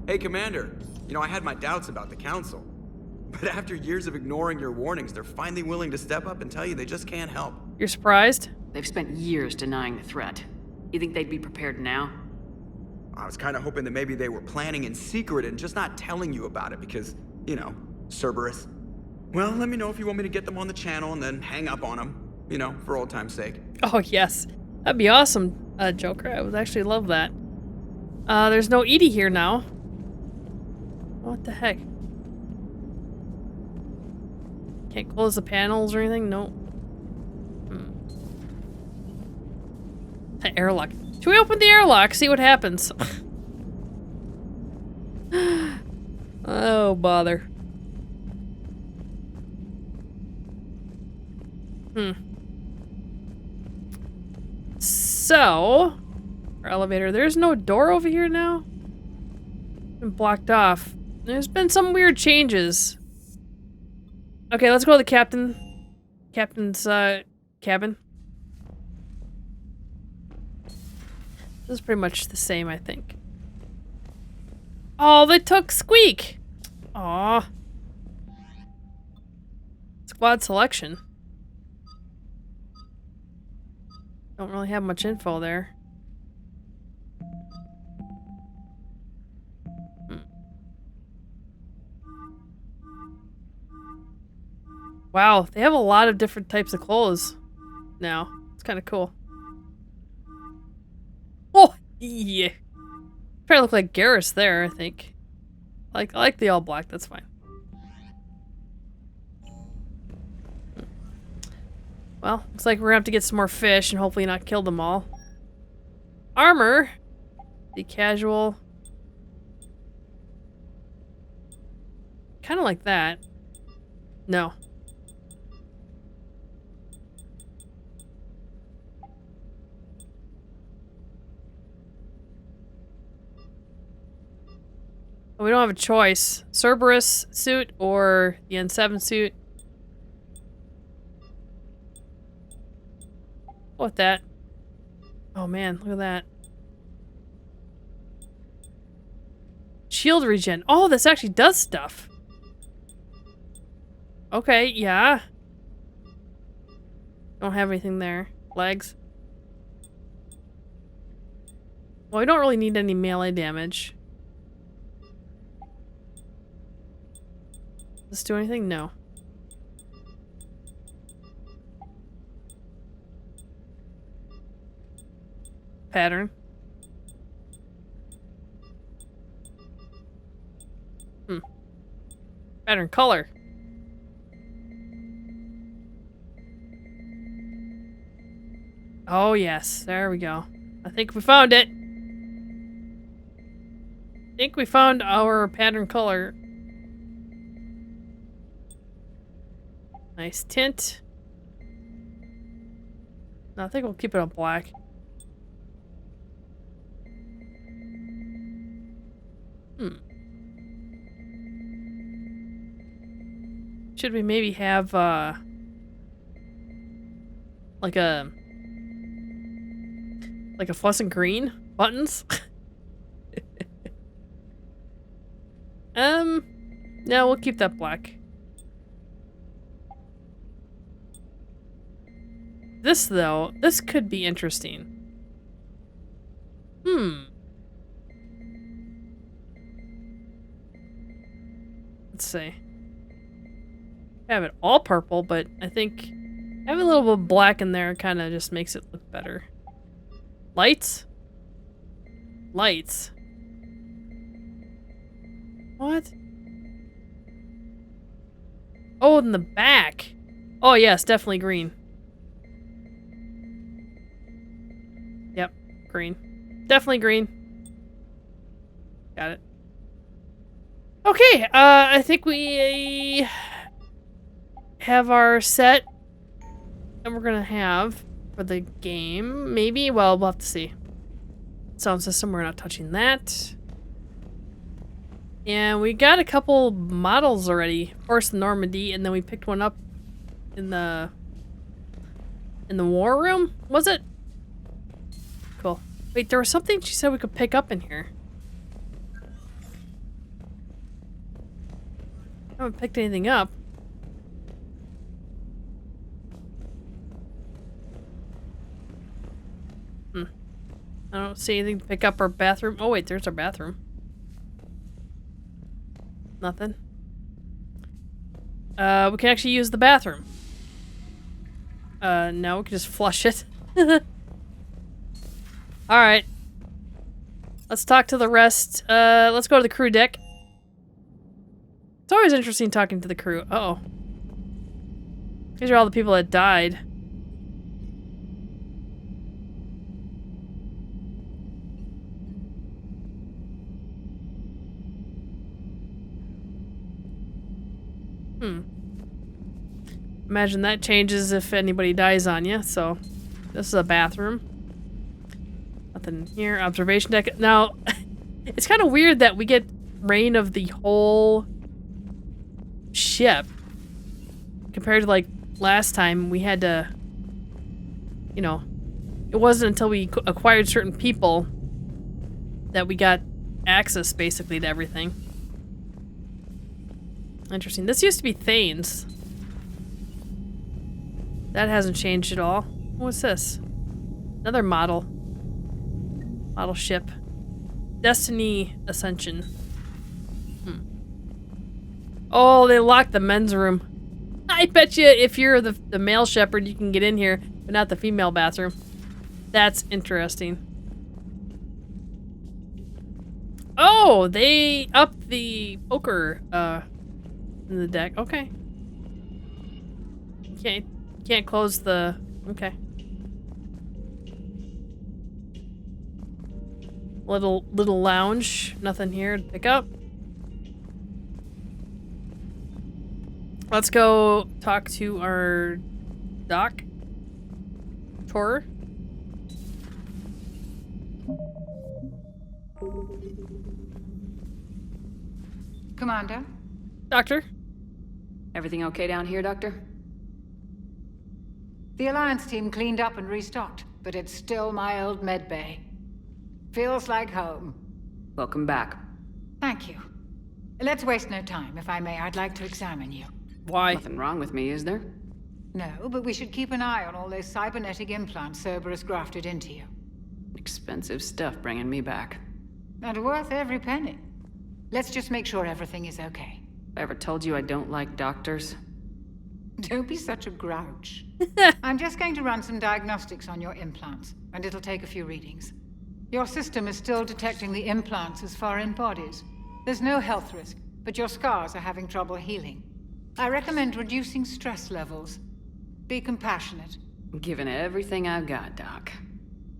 Hey, Commander. You know, I had my doubts about the Council. But after years of ignoring your warnings, they're finally willing to step up and tell you they just can't help. You're surprised? They've spent years denying the threat. You think they'd be prepared now? I was kind of hoping that maybe they were planning in secret and just not telling you about it because, you know, Cerberus. Well, let me know if you want me to get them on the channel and then hang up on them, you know, for old time's sake. Oh, yes. That'd be awesome, Joker. I would actually love that. There's no Edie here now. What the heck? Can't close the panels or anything? No. The airlock. Should we open the airlock? See what happens. Oh, bother. So, our elevator, there's no door over here now? Been blocked off. There's been some weird changes. Okay, let's go to the captain's cabin. This is pretty much the same, I think. Oh, they took Squeak! Aw. Squad selection. Don't really have much info there. Wow, they have a lot of different types of clothes now. It's kind of cool. Oh, yeah. Trying to look like Garrus there, I think. I like the all black, that's fine. Well, looks like we're gonna have to get some more fish and hopefully not kill them all. Armor. The casual. Kind of like that. No. We don't have a choice. Cerberus suit or the N7 suit. What that? Oh man, look at that. Shield regen. Oh, this actually does stuff. Okay, yeah. Don't have anything there. Legs. Well, we don't really need any melee damage. Does this do anything? No. Pattern. Pattern color. Oh yes, there we go. I think we found it. I think we found our pattern color. Nice tint. No, I think we'll keep it on black. Should we maybe have like a fluorescent green buttons? No, we'll keep that black. This though, this could be interesting. Let's see. Have it all purple, but I think have a little bit of black in there kind of just makes it look better. Lights? Lights. What? Oh, in the back. Oh yes, definitely green. Yep, green. Definitely green. Got it. Okay, I think we have our set that we're gonna have for the game. Maybe? Well, we'll have to see. Sound system, we're not touching that. And we got a couple models already. Of course, the Normandy, and then we picked one up in the war room, was it? Cool. Wait, there was something she said we could pick up in here. I haven't picked anything up. I don't see anything to pick up. Our bathroom. Oh wait, there's our bathroom. Nothing. We can actually use the bathroom. No, we can just flush it. Alright. Let's talk to the rest. Let's go to the crew deck. It's always interesting talking to the crew. Uh-oh. These are all the people that died. Imagine that changes if anybody dies on you, so this is a bathroom. Nothing here. Observation deck. Now, it's kind of weird that we get reign of the whole ship compared to like last time we had to, you know, it wasn't until we acquired certain people that we got access basically to everything. Interesting. This used to be Thane's. That hasn't changed at all. What's this? Another model. Model ship. Destiny Ascension. Oh, they locked the men's room. I bet you if you're the male shepherd, you can get in here, but not the female bathroom. That's interesting. Oh, they upped the poker in the deck. Okay. Can't close the... Okay. Little lounge. Nothing here to pick up. Let's go talk to our doc. Tor. Commander? Doctor? Everything okay down here, Doctor? The Alliance team cleaned up and restocked, but it's still my old med bay. Feels like home. Welcome back. Thank you. Let's waste no time. If I may, I'd like to examine you. Why? Nothing wrong with me, is there? No, but we should keep an eye on all those cybernetic implants Cerberus grafted into you. Expensive stuff bringing me back. And worth every penny. Let's just make sure everything is okay. I ever told you I don't like doctors? Don't be such a grouch. I'm just going to run some diagnostics on your implants, and it'll take a few readings. Your system is still detecting the implants as foreign bodies. There's no health risk, but your scars are having trouble healing. I recommend reducing stress levels. Be compassionate. I'm giving everything I've got, Doc.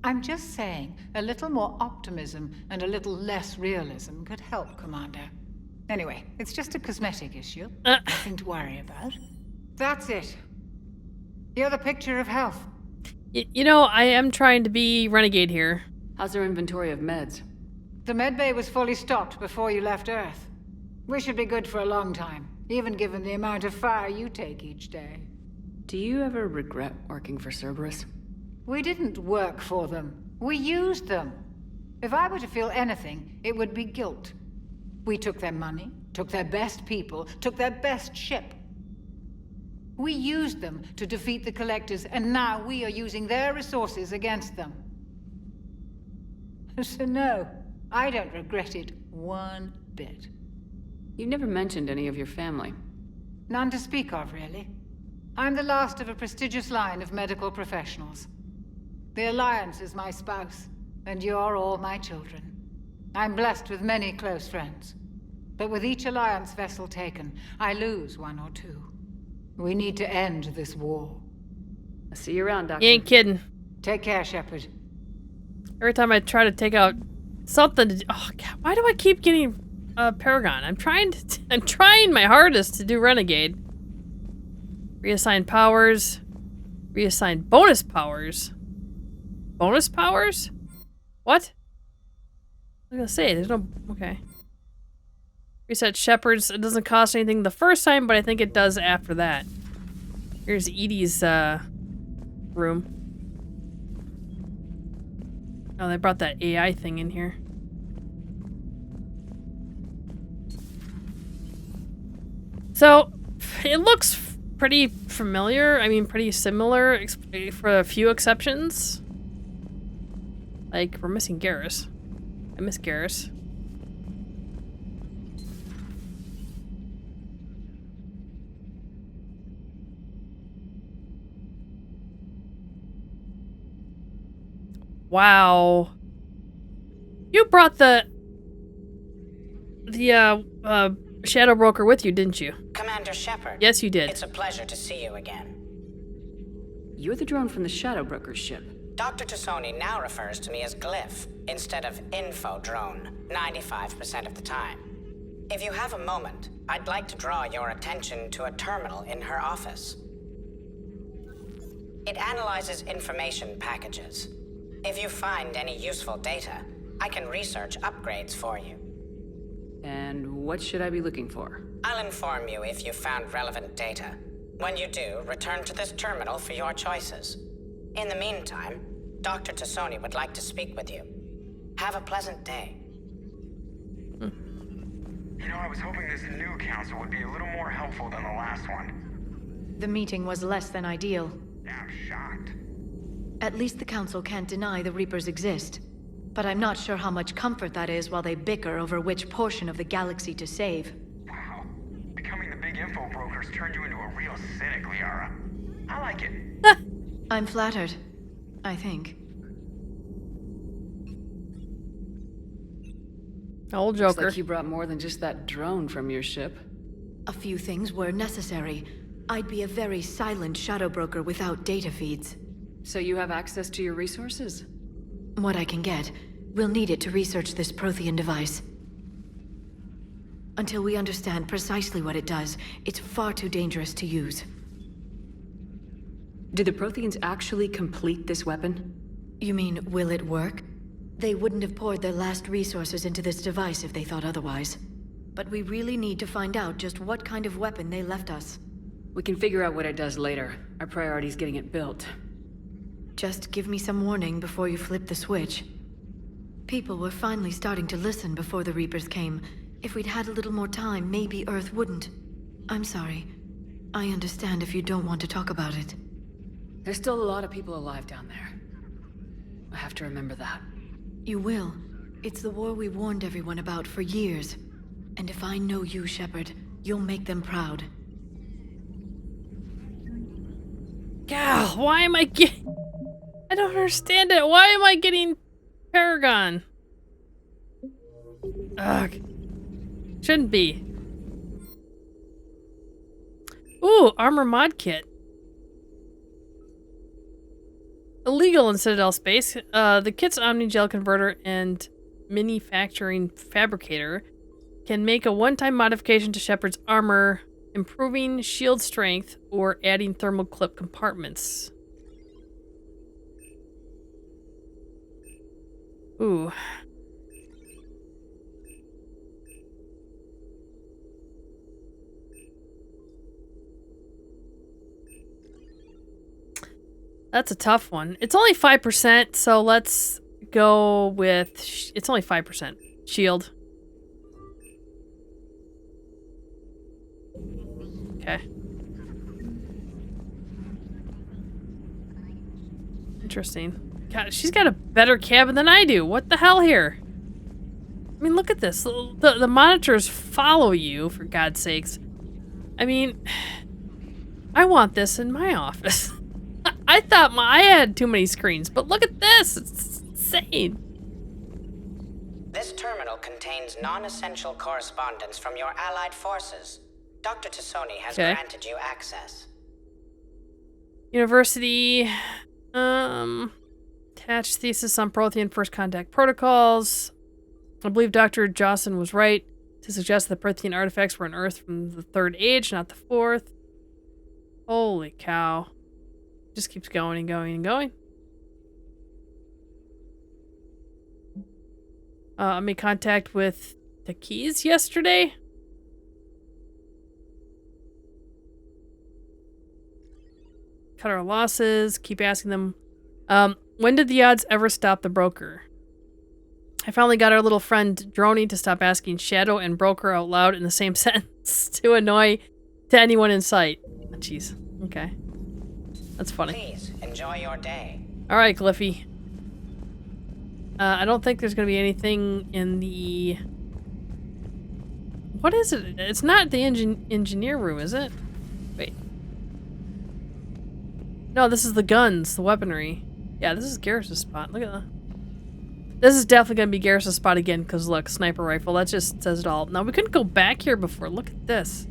I'm just saying, a little more optimism and a little less realism could help, Commander. Anyway, it's just a cosmetic issue. Nothing to worry about. That's it. You're the picture of health. You know, I am trying to be Renegade here. How's their inventory of meds? The medbay was fully stocked before you left Earth. We should be good for a long time, even given the amount of fire you take each day. Do you ever regret working for Cerberus? We didn't work for them. We used them. If I were to feel anything, it would be guilt. We took their money, took their best people, took their best ship. We used them to defeat the Collectors, and now we are using their resources against them. So no, I don't regret it one bit. You never mentioned any of your family. None to speak of, really. I'm the last of a prestigious line of medical professionals. The Alliance is my spouse, and you're all my children. I'm blessed with many close friends. But with each Alliance vessel taken, I lose one or two. We need to end this war. I'll see you around, Doctor. You ain't kidding. Take care, Shepard. Every time I try to take out something to... Oh, God, why do I keep getting Paragon? I'm trying my hardest to do Renegade. Reassign powers. Reassign bonus powers. Bonus powers? What? I was gonna say, there's no... Okay. Reset Shepherds. It doesn't cost anything the first time, but I think it does after that. Here's Edie's room. Oh, they brought that AI thing in here. So, it looks pretty familiar. I mean, pretty similar for a few exceptions. Like, we're missing Garrus. I miss Garrus. Wow. You brought the Shadow Broker with you, didn't you? Commander Shepard. Yes, you did. It's a pleasure to see you again. You're the drone from the Shadow Broker's ship. Dr. Tassoni now refers to me as Glyph instead of Info Drone 95% of the time. If you have a moment, I'd like to draw your attention to a terminal in her office. It analyzes information packages. If you find any useful data, I can research upgrades for you. And what should I be looking for? I'll inform you if you found relevant data. When you do, return to this terminal for your choices. In the meantime, Dr. Tassoni would like to speak with you. Have a pleasant day. You know, I was hoping this new council would be a little more helpful than the last one. The meeting was less than ideal. I'm shocked. At least the council can't deny the Reapers exist. But I'm not sure how much comfort that is while they bicker over which portion of the galaxy to save. Wow. Becoming the big info brokers turned you into a real cynic, Liara. I like it. I'm flattered. I think. Old Joker. Looks like you brought more than just that drone from your ship. A few things were necessary. I'd be a very silent shadow broker without data feeds. So you have access to your resources? What I can get. We'll need it to research this Prothean device. Until we understand precisely what it does, it's far too dangerous to use. Did the Protheans actually complete this weapon? You mean, will it work? They wouldn't have poured their last resources into this device if they thought otherwise. But we really need to find out just what kind of weapon they left us. We can figure out what it does later. Our priority's getting it built. Just give me some warning before you flip the switch. People were finally starting to listen before the Reapers came. If we'd had a little more time, maybe Earth wouldn't. I'm sorry. I understand if you don't want to talk about it. There's still a lot of people alive down there. I have to remember that. You will. It's the war we warned everyone about for years. And if I know you, Shepard, you'll make them proud. God, why am I getting... I don't understand it. Why am I getting Paragon? Ugh. Shouldn't be. Ooh, armor mod kit. Illegal in Citadel space. The kit's Omnigel converter and manufacturing fabricator can make a one-time modification to Shepard's armor, improving shield strength or adding thermal clip compartments. Ooh. That's a tough one. It's only 5%, so let's go with... it's only 5%. Shield. Okay. Interesting. God, she's got a better cabin than I do. What the hell here? I mean, look at this. The monitors follow you, for God's sakes. I mean, I want this in my office. I thought I had too many screens, but look at this. It's insane. This terminal contains non-essential correspondence from your allied forces. Dr. Tassoni has granted you access. University. Attached thesis on Prothean first contact protocols. I believe Dr. Jocelyn was right to suggest that the Prothean artifacts were on Earth from the 3rd age, not the 4th. Holy cow. Just keeps going and going and going. I made contact with the Keys yesterday. Cut our losses. Keep asking them. When did the odds ever stop the broker? I finally got our little friend Droney to stop asking Shadow and Broker out loud in the same sentence to annoy to anyone in sight. Oh, jeez. Okay. That's funny. Please enjoy your day. All right, Glyphy. I don't think there's going to be anything in the... What is it? It's not the engineer room, is it? Wait. No, this is the guns, the weaponry. Yeah, this is Garrus's spot. Look at that. This is definitely going to be Garrus's spot again, because look, sniper rifle. That just says it all. Now, we couldn't go back here before. Look at this.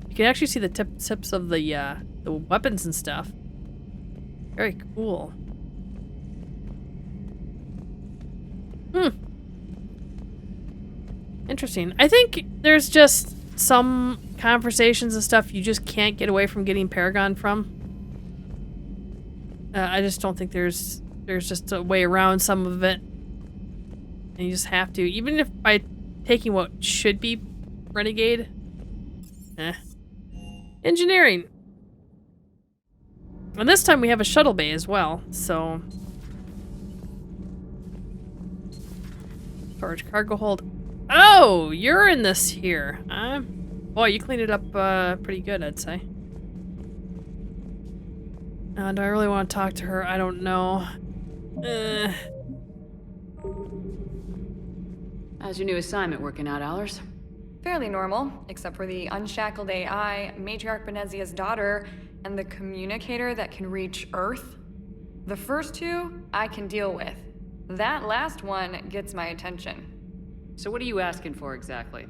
You can actually see the tips of the weapons and stuff. Very cool. Interesting. I think there's just some conversations and stuff you just can't get away from getting Paragon from. I just don't think there's there's just a way around some of it. And you just have to. Even if by taking what should be Renegade. Engineering. And this time we have a shuttle bay as well, so... Storage cargo hold. Oh, you're in this here. Boy, you cleaned it up pretty good, I'd say. Do I really want to talk to her? I don't know. How's your new assignment working out, Allers? Fairly normal, except for the unshackled AI, Matriarch Benezia's daughter, and the communicator that can reach Earth. The first two, I can deal with. That last one gets my attention. So what are you asking for exactly?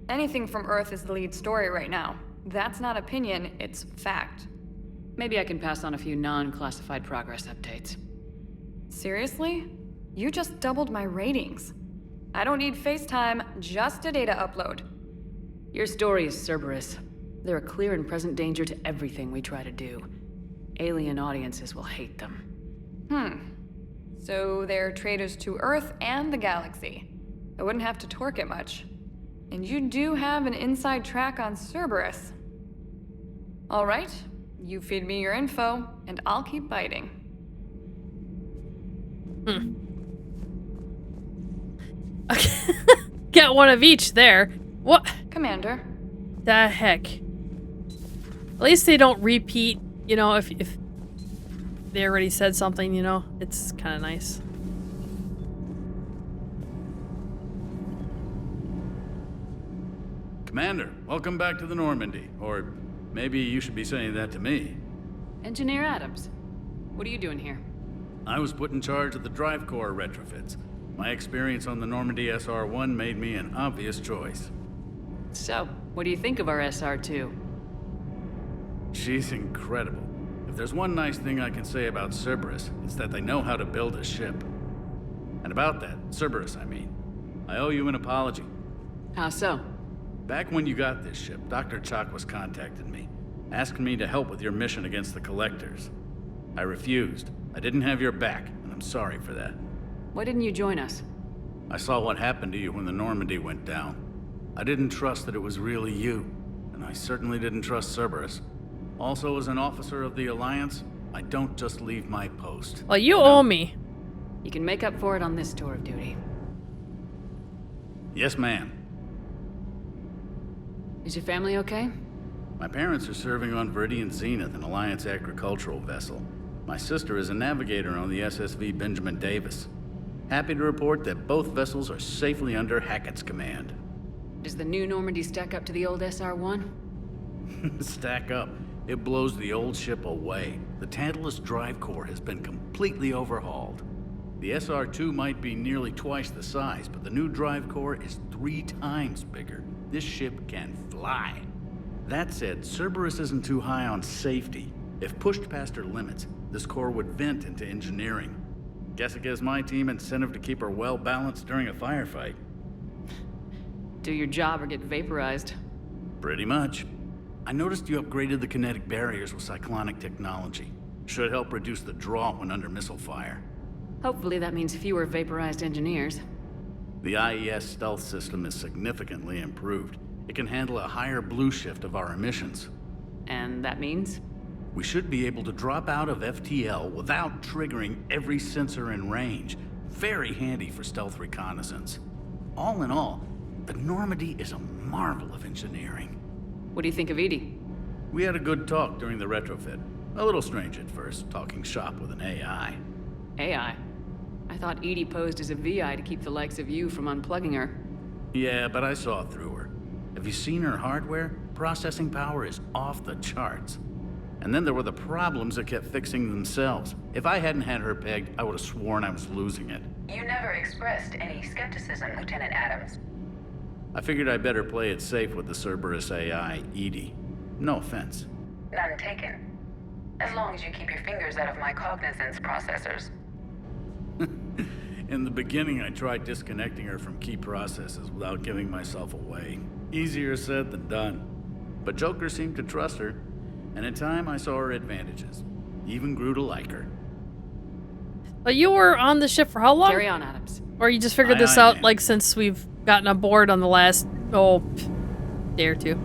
Anything from Earth is the lead story right now. That's not opinion, it's fact. Maybe I can pass on a few non-classified progress updates. Seriously? You just doubled my ratings. I don't need FaceTime, just a data upload. Your story is Cerberus. They're a clear and present danger to everything we try to do. Alien audiences will hate them. So they're traitors to Earth and the galaxy. I wouldn't have to torque it much. And you do have an inside track on Cerberus. All right, you feed me your info, and I'll keep biting. Okay. Got one of each there. What? Commander. The heck? At least they don't repeat, you know, if they already said something, you know. It's kind of nice. Commander, welcome back to the Normandy. Or maybe you should be saying that to me. Engineer Adams, what are you doing here? I was put in charge of the drive core retrofits. My experience on the Normandy SR-1 made me an obvious choice. So, what do you think of our SR-2? She's incredible. If there's one nice thing I can say about Cerberus, it's that they know how to build a ship. And about that, Cerberus, I mean, I owe you an apology. How so? Back when you got this ship, Dr. Chakwas contacted me, asking me to help with your mission against the Collectors. I refused. I didn't have your back, and I'm sorry for that. Why didn't you join us? I saw what happened to you when the Normandy went down. I didn't trust that it was really you, and I certainly didn't trust Cerberus. Also, as an officer of the Alliance, I don't just leave my post. Well, you owe me. You can make up for it on this tour of duty. Yes, ma'am. Is your family okay? My parents are serving on Viridian Zenith, an Alliance agricultural vessel. My sister is a navigator on the SSV Benjamin Davis. Happy to report that both vessels are safely under Hackett's command. Does the new Normandy stack up to the old SR-1? Stack up. It blows the old ship away. The Tantalus drive core has been completely overhauled. The SR-2 might be nearly twice the size, but the new drive core is 3 times bigger. This ship can fly. That said, Cerberus isn't too high on safety. If pushed past her limits, this core would vent into engineering. Guess it gives my team incentive to keep her well balanced during a firefight. Do your job or get vaporized. Pretty much. I noticed you upgraded the kinetic barriers with cyclonic technology. Should help reduce the draw when under missile fire. Hopefully that means fewer vaporized engineers. The IES stealth system is significantly improved. It can handle a higher blue shift of our emissions. And that means? We should be able to drop out of FTL without triggering every sensor in range. Very handy for stealth reconnaissance. All in all, the Normandy is a marvel of engineering. What do you think of Edie? We had a good talk during the retrofit. A little strange at first, talking shop with an AI. AI? I thought Edie posed as a VI to keep the likes of you from unplugging her. Yeah, but I saw through her. Have you seen her hardware? Processing power is off the charts. And then there were the problems that kept fixing themselves. If I hadn't had her pegged, I would have sworn I was losing it. You never expressed any skepticism, Lieutenant Adams. I figured I'd better play it safe with the Cerberus AI, Edie. No offense. None taken. As long as you keep your fingers out of my cognizance processors. In the beginning, I tried disconnecting her from key processes without giving myself away. Easier said than done. But Joker seemed to trust her, and in time I saw her advantages. Even grew to like her. But you were on the ship for how long? Carry on, Adams. Or you just figured this out, like, since we've gotten aboard on the last, day or two?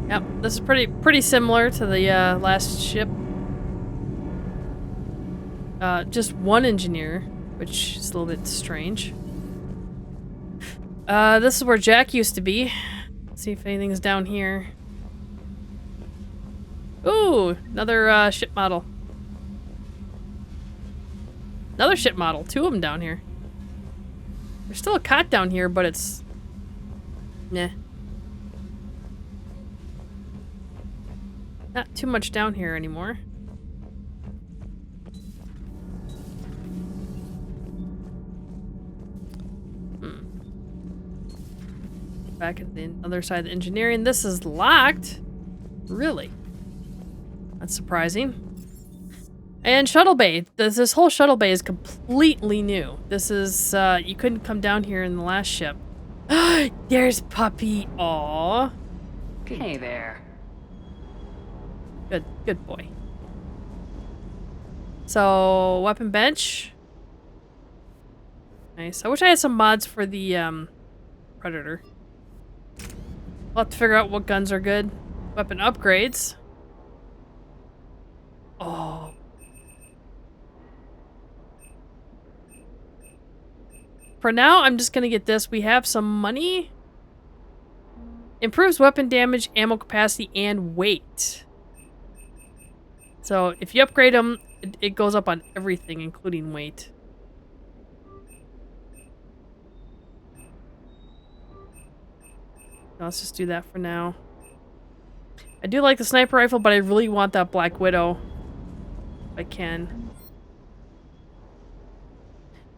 Yep, this is pretty similar to the last ship. Just one engineer, which is a little bit strange. This is where Jack used to be. Let's see if anything's down here. Ooh, another ship model. Another ship model. 2 of them down here. There's still a cot down here, but it's... Nah. Not too much down here anymore. Back at the other side of the engineering. This is locked. Really? That's surprising. And Shuttle Bay. This whole Shuttle Bay is completely new. This is, you couldn't come down here in the last ship. There's Puppy. Aww. Hey there. Good boy. So, weapon bench. Nice. I wish I had some mods for the, Predator. I'll have to figure out what guns are good. Weapon upgrades. Oh. For now, I'm just gonna get this. We have some money. Improves weapon damage, ammo capacity, and weight. So, if you upgrade them, it goes up on everything, including weight. Let's just do that for now. I do like the sniper rifle, but I really want that Black Widow. If I can.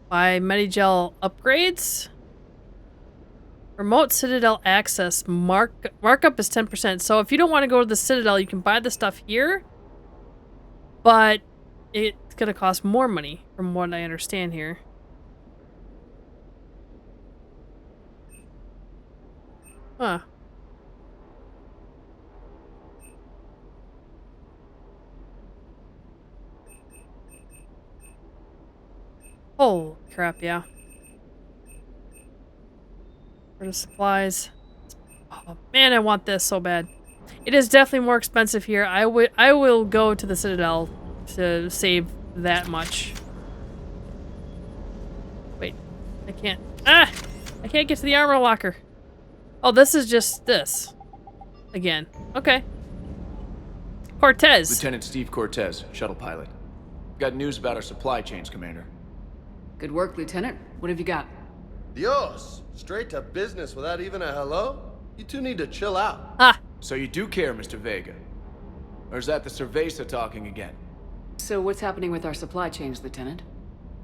Buy Medigel upgrades. Remote Citadel access. Markup is 10%. So if you don't want to go to the Citadel, you can buy the stuff here. But it's going to cost more money, from what I understand here. Huh. Oh, crap, yeah. For the supplies. Oh, man, I want this so bad. It is definitely more expensive here. I will go to the Citadel to save that much. Wait, I can't. Ah! I can't get to the armor locker. Oh, this is just this. Again. Okay. Cortez. Lieutenant Steve Cortez, shuttle pilot. Got news about our supply chains, Commander. Good work, Lieutenant. What have you got? Dios! Straight to business without even a hello? You two need to chill out. Ah. So you do care, Mr. Vega? Or is that the Cerveza talking again? So what's happening with our supply chains, Lieutenant?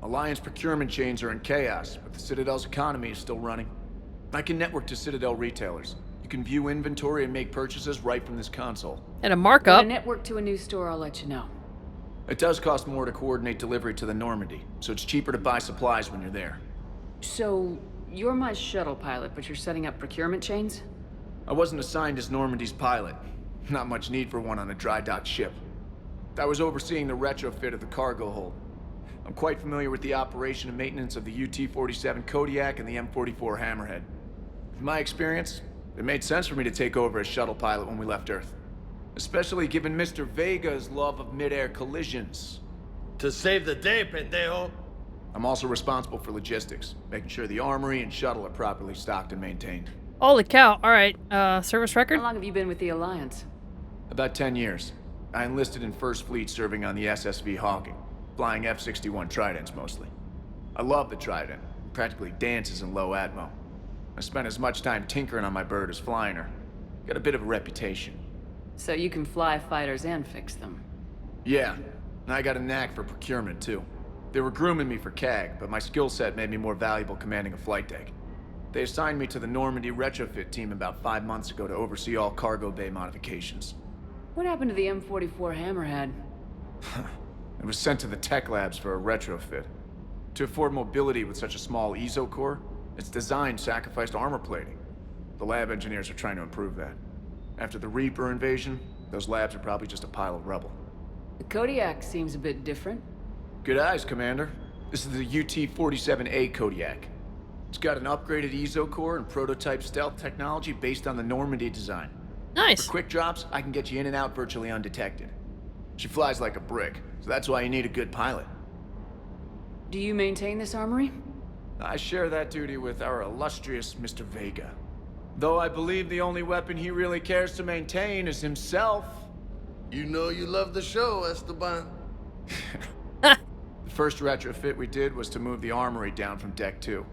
Alliance procurement chains are in chaos, but the Citadel's economy is still running. I can network to Citadel retailers. You can view inventory and make purchases right from this console. And a markup. When I network to a new store, I'll let you know. It does cost more to coordinate delivery to the Normandy, so it's cheaper to buy supplies when you're there. So, you're my shuttle pilot, but you're setting up procurement chains? I wasn't assigned as Normandy's pilot. Not much need for one on a dry dock ship. I was overseeing the retrofit of the cargo hold. I'm quite familiar with the operation and maintenance of the UT-47 Kodiak and the M44 Hammerhead. In my experience, it made sense for me to take over as shuttle pilot when we left Earth. Especially given Mr. Vega's love of mid-air collisions. To save the day, pendejo! I'm also responsible for logistics, making sure the armory and shuttle are properly stocked and maintained. Holy cow. Alright, service record? How long have you been with the Alliance? About 10 years. I enlisted in First Fleet serving on the SSV Hawking, flying F-61 Tridents mostly. I love the Trident, practically dances in low atmo. I spent as much time tinkering on my bird as flying her. Got a bit of a reputation. So you can fly fighters and fix them? Yeah, and I got a knack for procurement too. They were grooming me for CAG, but my skill set made me more valuable commanding a flight deck. They assigned me to the Normandy retrofit team about 5 months ago to oversee all cargo bay modifications. What happened to the M44 Hammerhead? It was sent to the tech labs for a retrofit. To afford mobility with such a small ESO core, its design sacrificed armor plating. The lab engineers are trying to improve that. After the Reaper invasion, those labs are probably just a pile of rubble. The Kodiak seems a bit different. Good eyes, Commander. This is the UT-47A Kodiak. It's got an upgraded EZO core and prototype stealth technology based on the Normandy design. Nice. For quick drops, I can get you in and out virtually undetected. She flies like a brick, so that's why you need a good pilot. Do you maintain this armory? I share that duty with our illustrious Mr. Vega. Though I believe the only weapon he really cares to maintain is himself. You know you love the show, Esteban. The first retrofit we did was to move the armory down from Deck 2.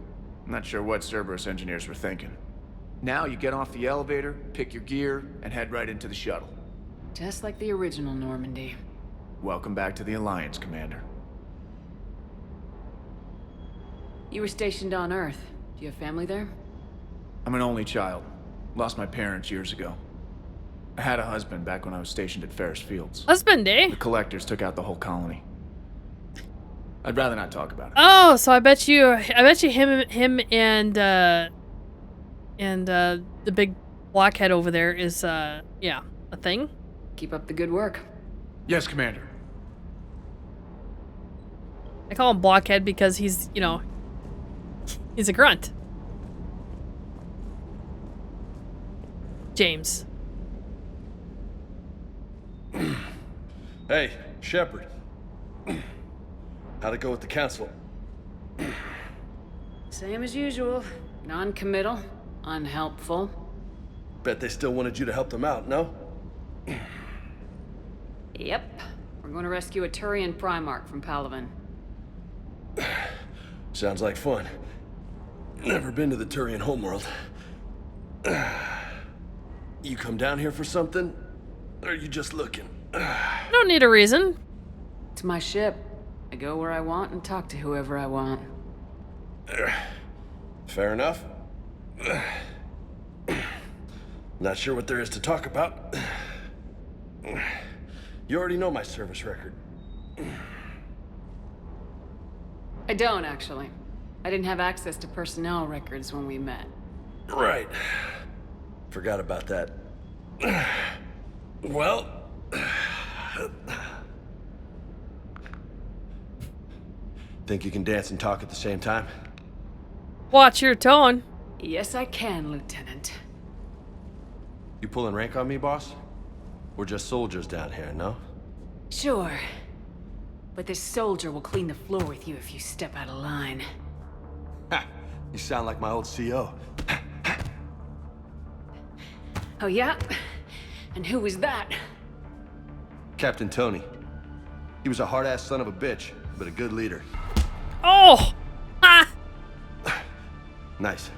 I'm not sure what Cerberus engineers were thinking. Now you get off the elevator, pick your gear, and head right into the shuttle. Just like the original Normandy. Welcome back to the Alliance, Commander. You were stationed on Earth. Do you have family there? I'm an only child. Lost my parents years ago. I had a husband back when I was stationed at Ferris Fields. Husband, eh? The collectors took out the whole colony. I'd rather not talk about it. Oh, so I bet you him and the big blockhead over there is yeah, a thing. Keep up the good work. Yes, Commander. I call him blockhead because he's, you know, he's a grunt. James. Hey, Shepard. How'd it go with the council? Same as usual. Non-committal. Unhelpful. Bet they still wanted you to help them out, no? Yep. We're going to rescue a Turian Primarch from Palaven. Sounds like fun. Never been to the Turian homeworld. You come down here for something? Or are you just looking? I don't need a reason. It's my ship. I go where I want and talk to whoever I want. Fair enough. Not sure what there is to talk about. You already know my service record. I don't, actually. I didn't have access to personnel records when we met. Right. Forgot about that. Well... Think you can dance and talk at the same time? Watch your tone. Yes, I can, Lieutenant. You pulling rank on me, boss? We're just soldiers down here, no? Sure. But this soldier will clean the floor with you if you step out of line. Ha! You sound like my old CO. Oh, yeah? And who was that? Captain Tony. He was a hard-ass son of a bitch, but a good leader. Oh! Ah! Nice.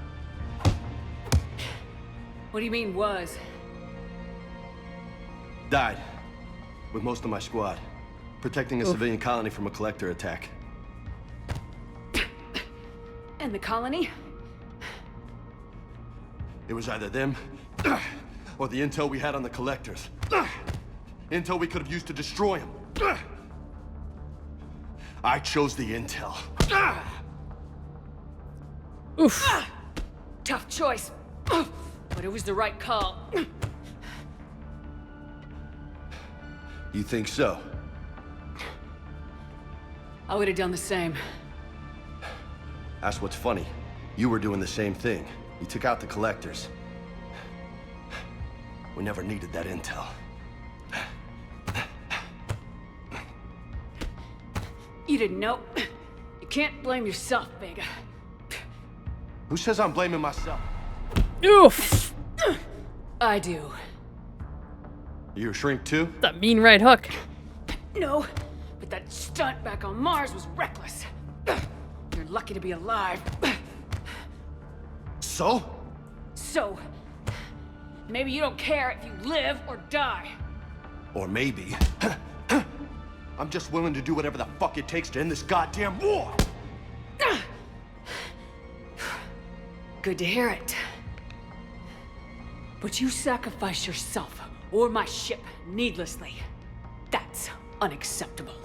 What do you mean, was? Died. With most of my squad. Protecting a civilian colony from a collector attack. And the colony? It was either them, or the intel we had on the collectors. Intel we could have used to destroy them. I chose the intel. Oof. Tough choice. But it was the right call. You think so? I would have done the same. That's what's funny. You were doing the same thing. You took out the collectors. We never needed that intel. You didn't know. You can't blame yourself, Vega. Who says I'm blaming myself? Oof. I do. You a shrink too? That mean right hook. No, but that stunt back on Mars was reckless. You're lucky to be alive. So? So, maybe you don't care if you live or die. Or maybe... I'm just willing to do whatever the fuck it takes to end this goddamn war! Good to hear it. But you sacrifice yourself or my ship needlessly. That's unacceptable.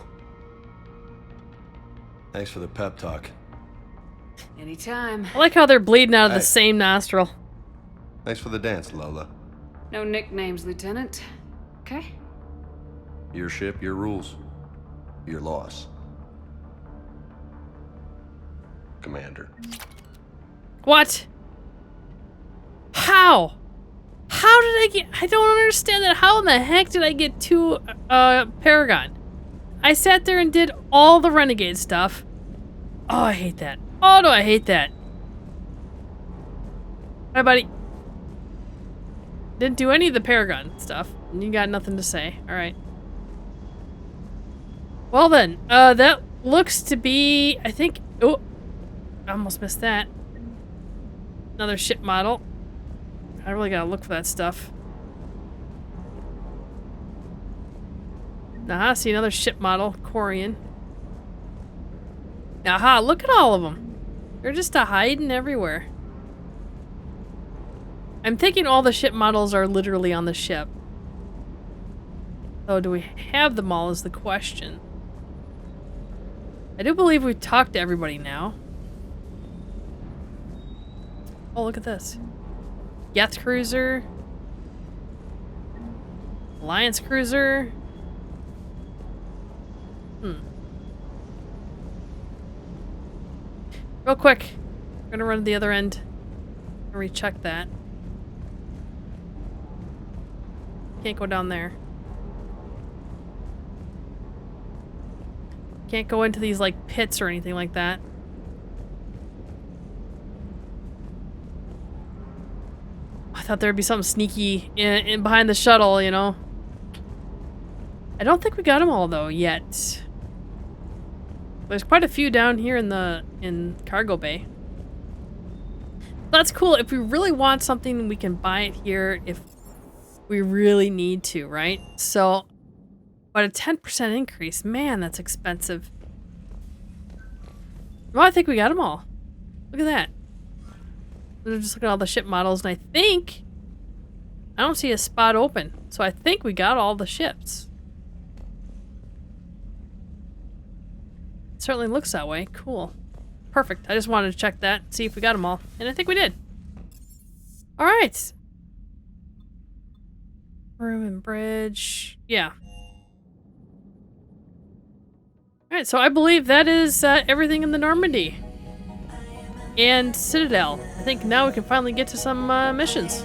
Thanks for the pep talk. Anytime. I like how they're bleeding out of the same nostril. Thanks for the dance, Lola. No nicknames, Lieutenant. Okay? Your ship, your rules. Your loss. Commander. What? How? How did I get... I don't understand that. How in the heck did I get to Paragon? I sat there and did all the Renegade stuff. Oh, I hate that. Oh, do I hate that. Hi, buddy. Didn't do any of the Paragon stuff. And you got nothing to say. All right. Well then, that looks to be... I think... Oh, I almost missed that. Another ship model. I really gotta look for that stuff. Aha, see another ship model, Corian. Aha, look at all of them. They're just hiding everywhere. I'm thinking all the ship models are literally on the ship. So do we have them all is the question. I do believe we've talked to everybody now. Oh, look at this. Geth Cruiser. Alliance Cruiser. Real quick. We're gonna run to the other end and recheck that. Can't go down there. Can't go into these, like, pits or anything like that. I thought there'd be something sneaky in behind the shuttle, you know? I don't think we got them all, though, yet. There's quite a few down here in Cargo Bay. That's cool. If we really want something, we can buy it here if we really need to, right? So, but a 10% increase, man, that's expensive. Well, I think we got them all. Look at that. We're just looking at all the ship models, and I don't see a spot open. So I think we got all the ships. It certainly looks that way. Cool. Perfect. I just wanted to check that, see if we got them all. And I think we did. All right. Room and bridge. Yeah. All right, so I believe that is everything in the Normandy. And Citadel. I think now we can finally get to some missions.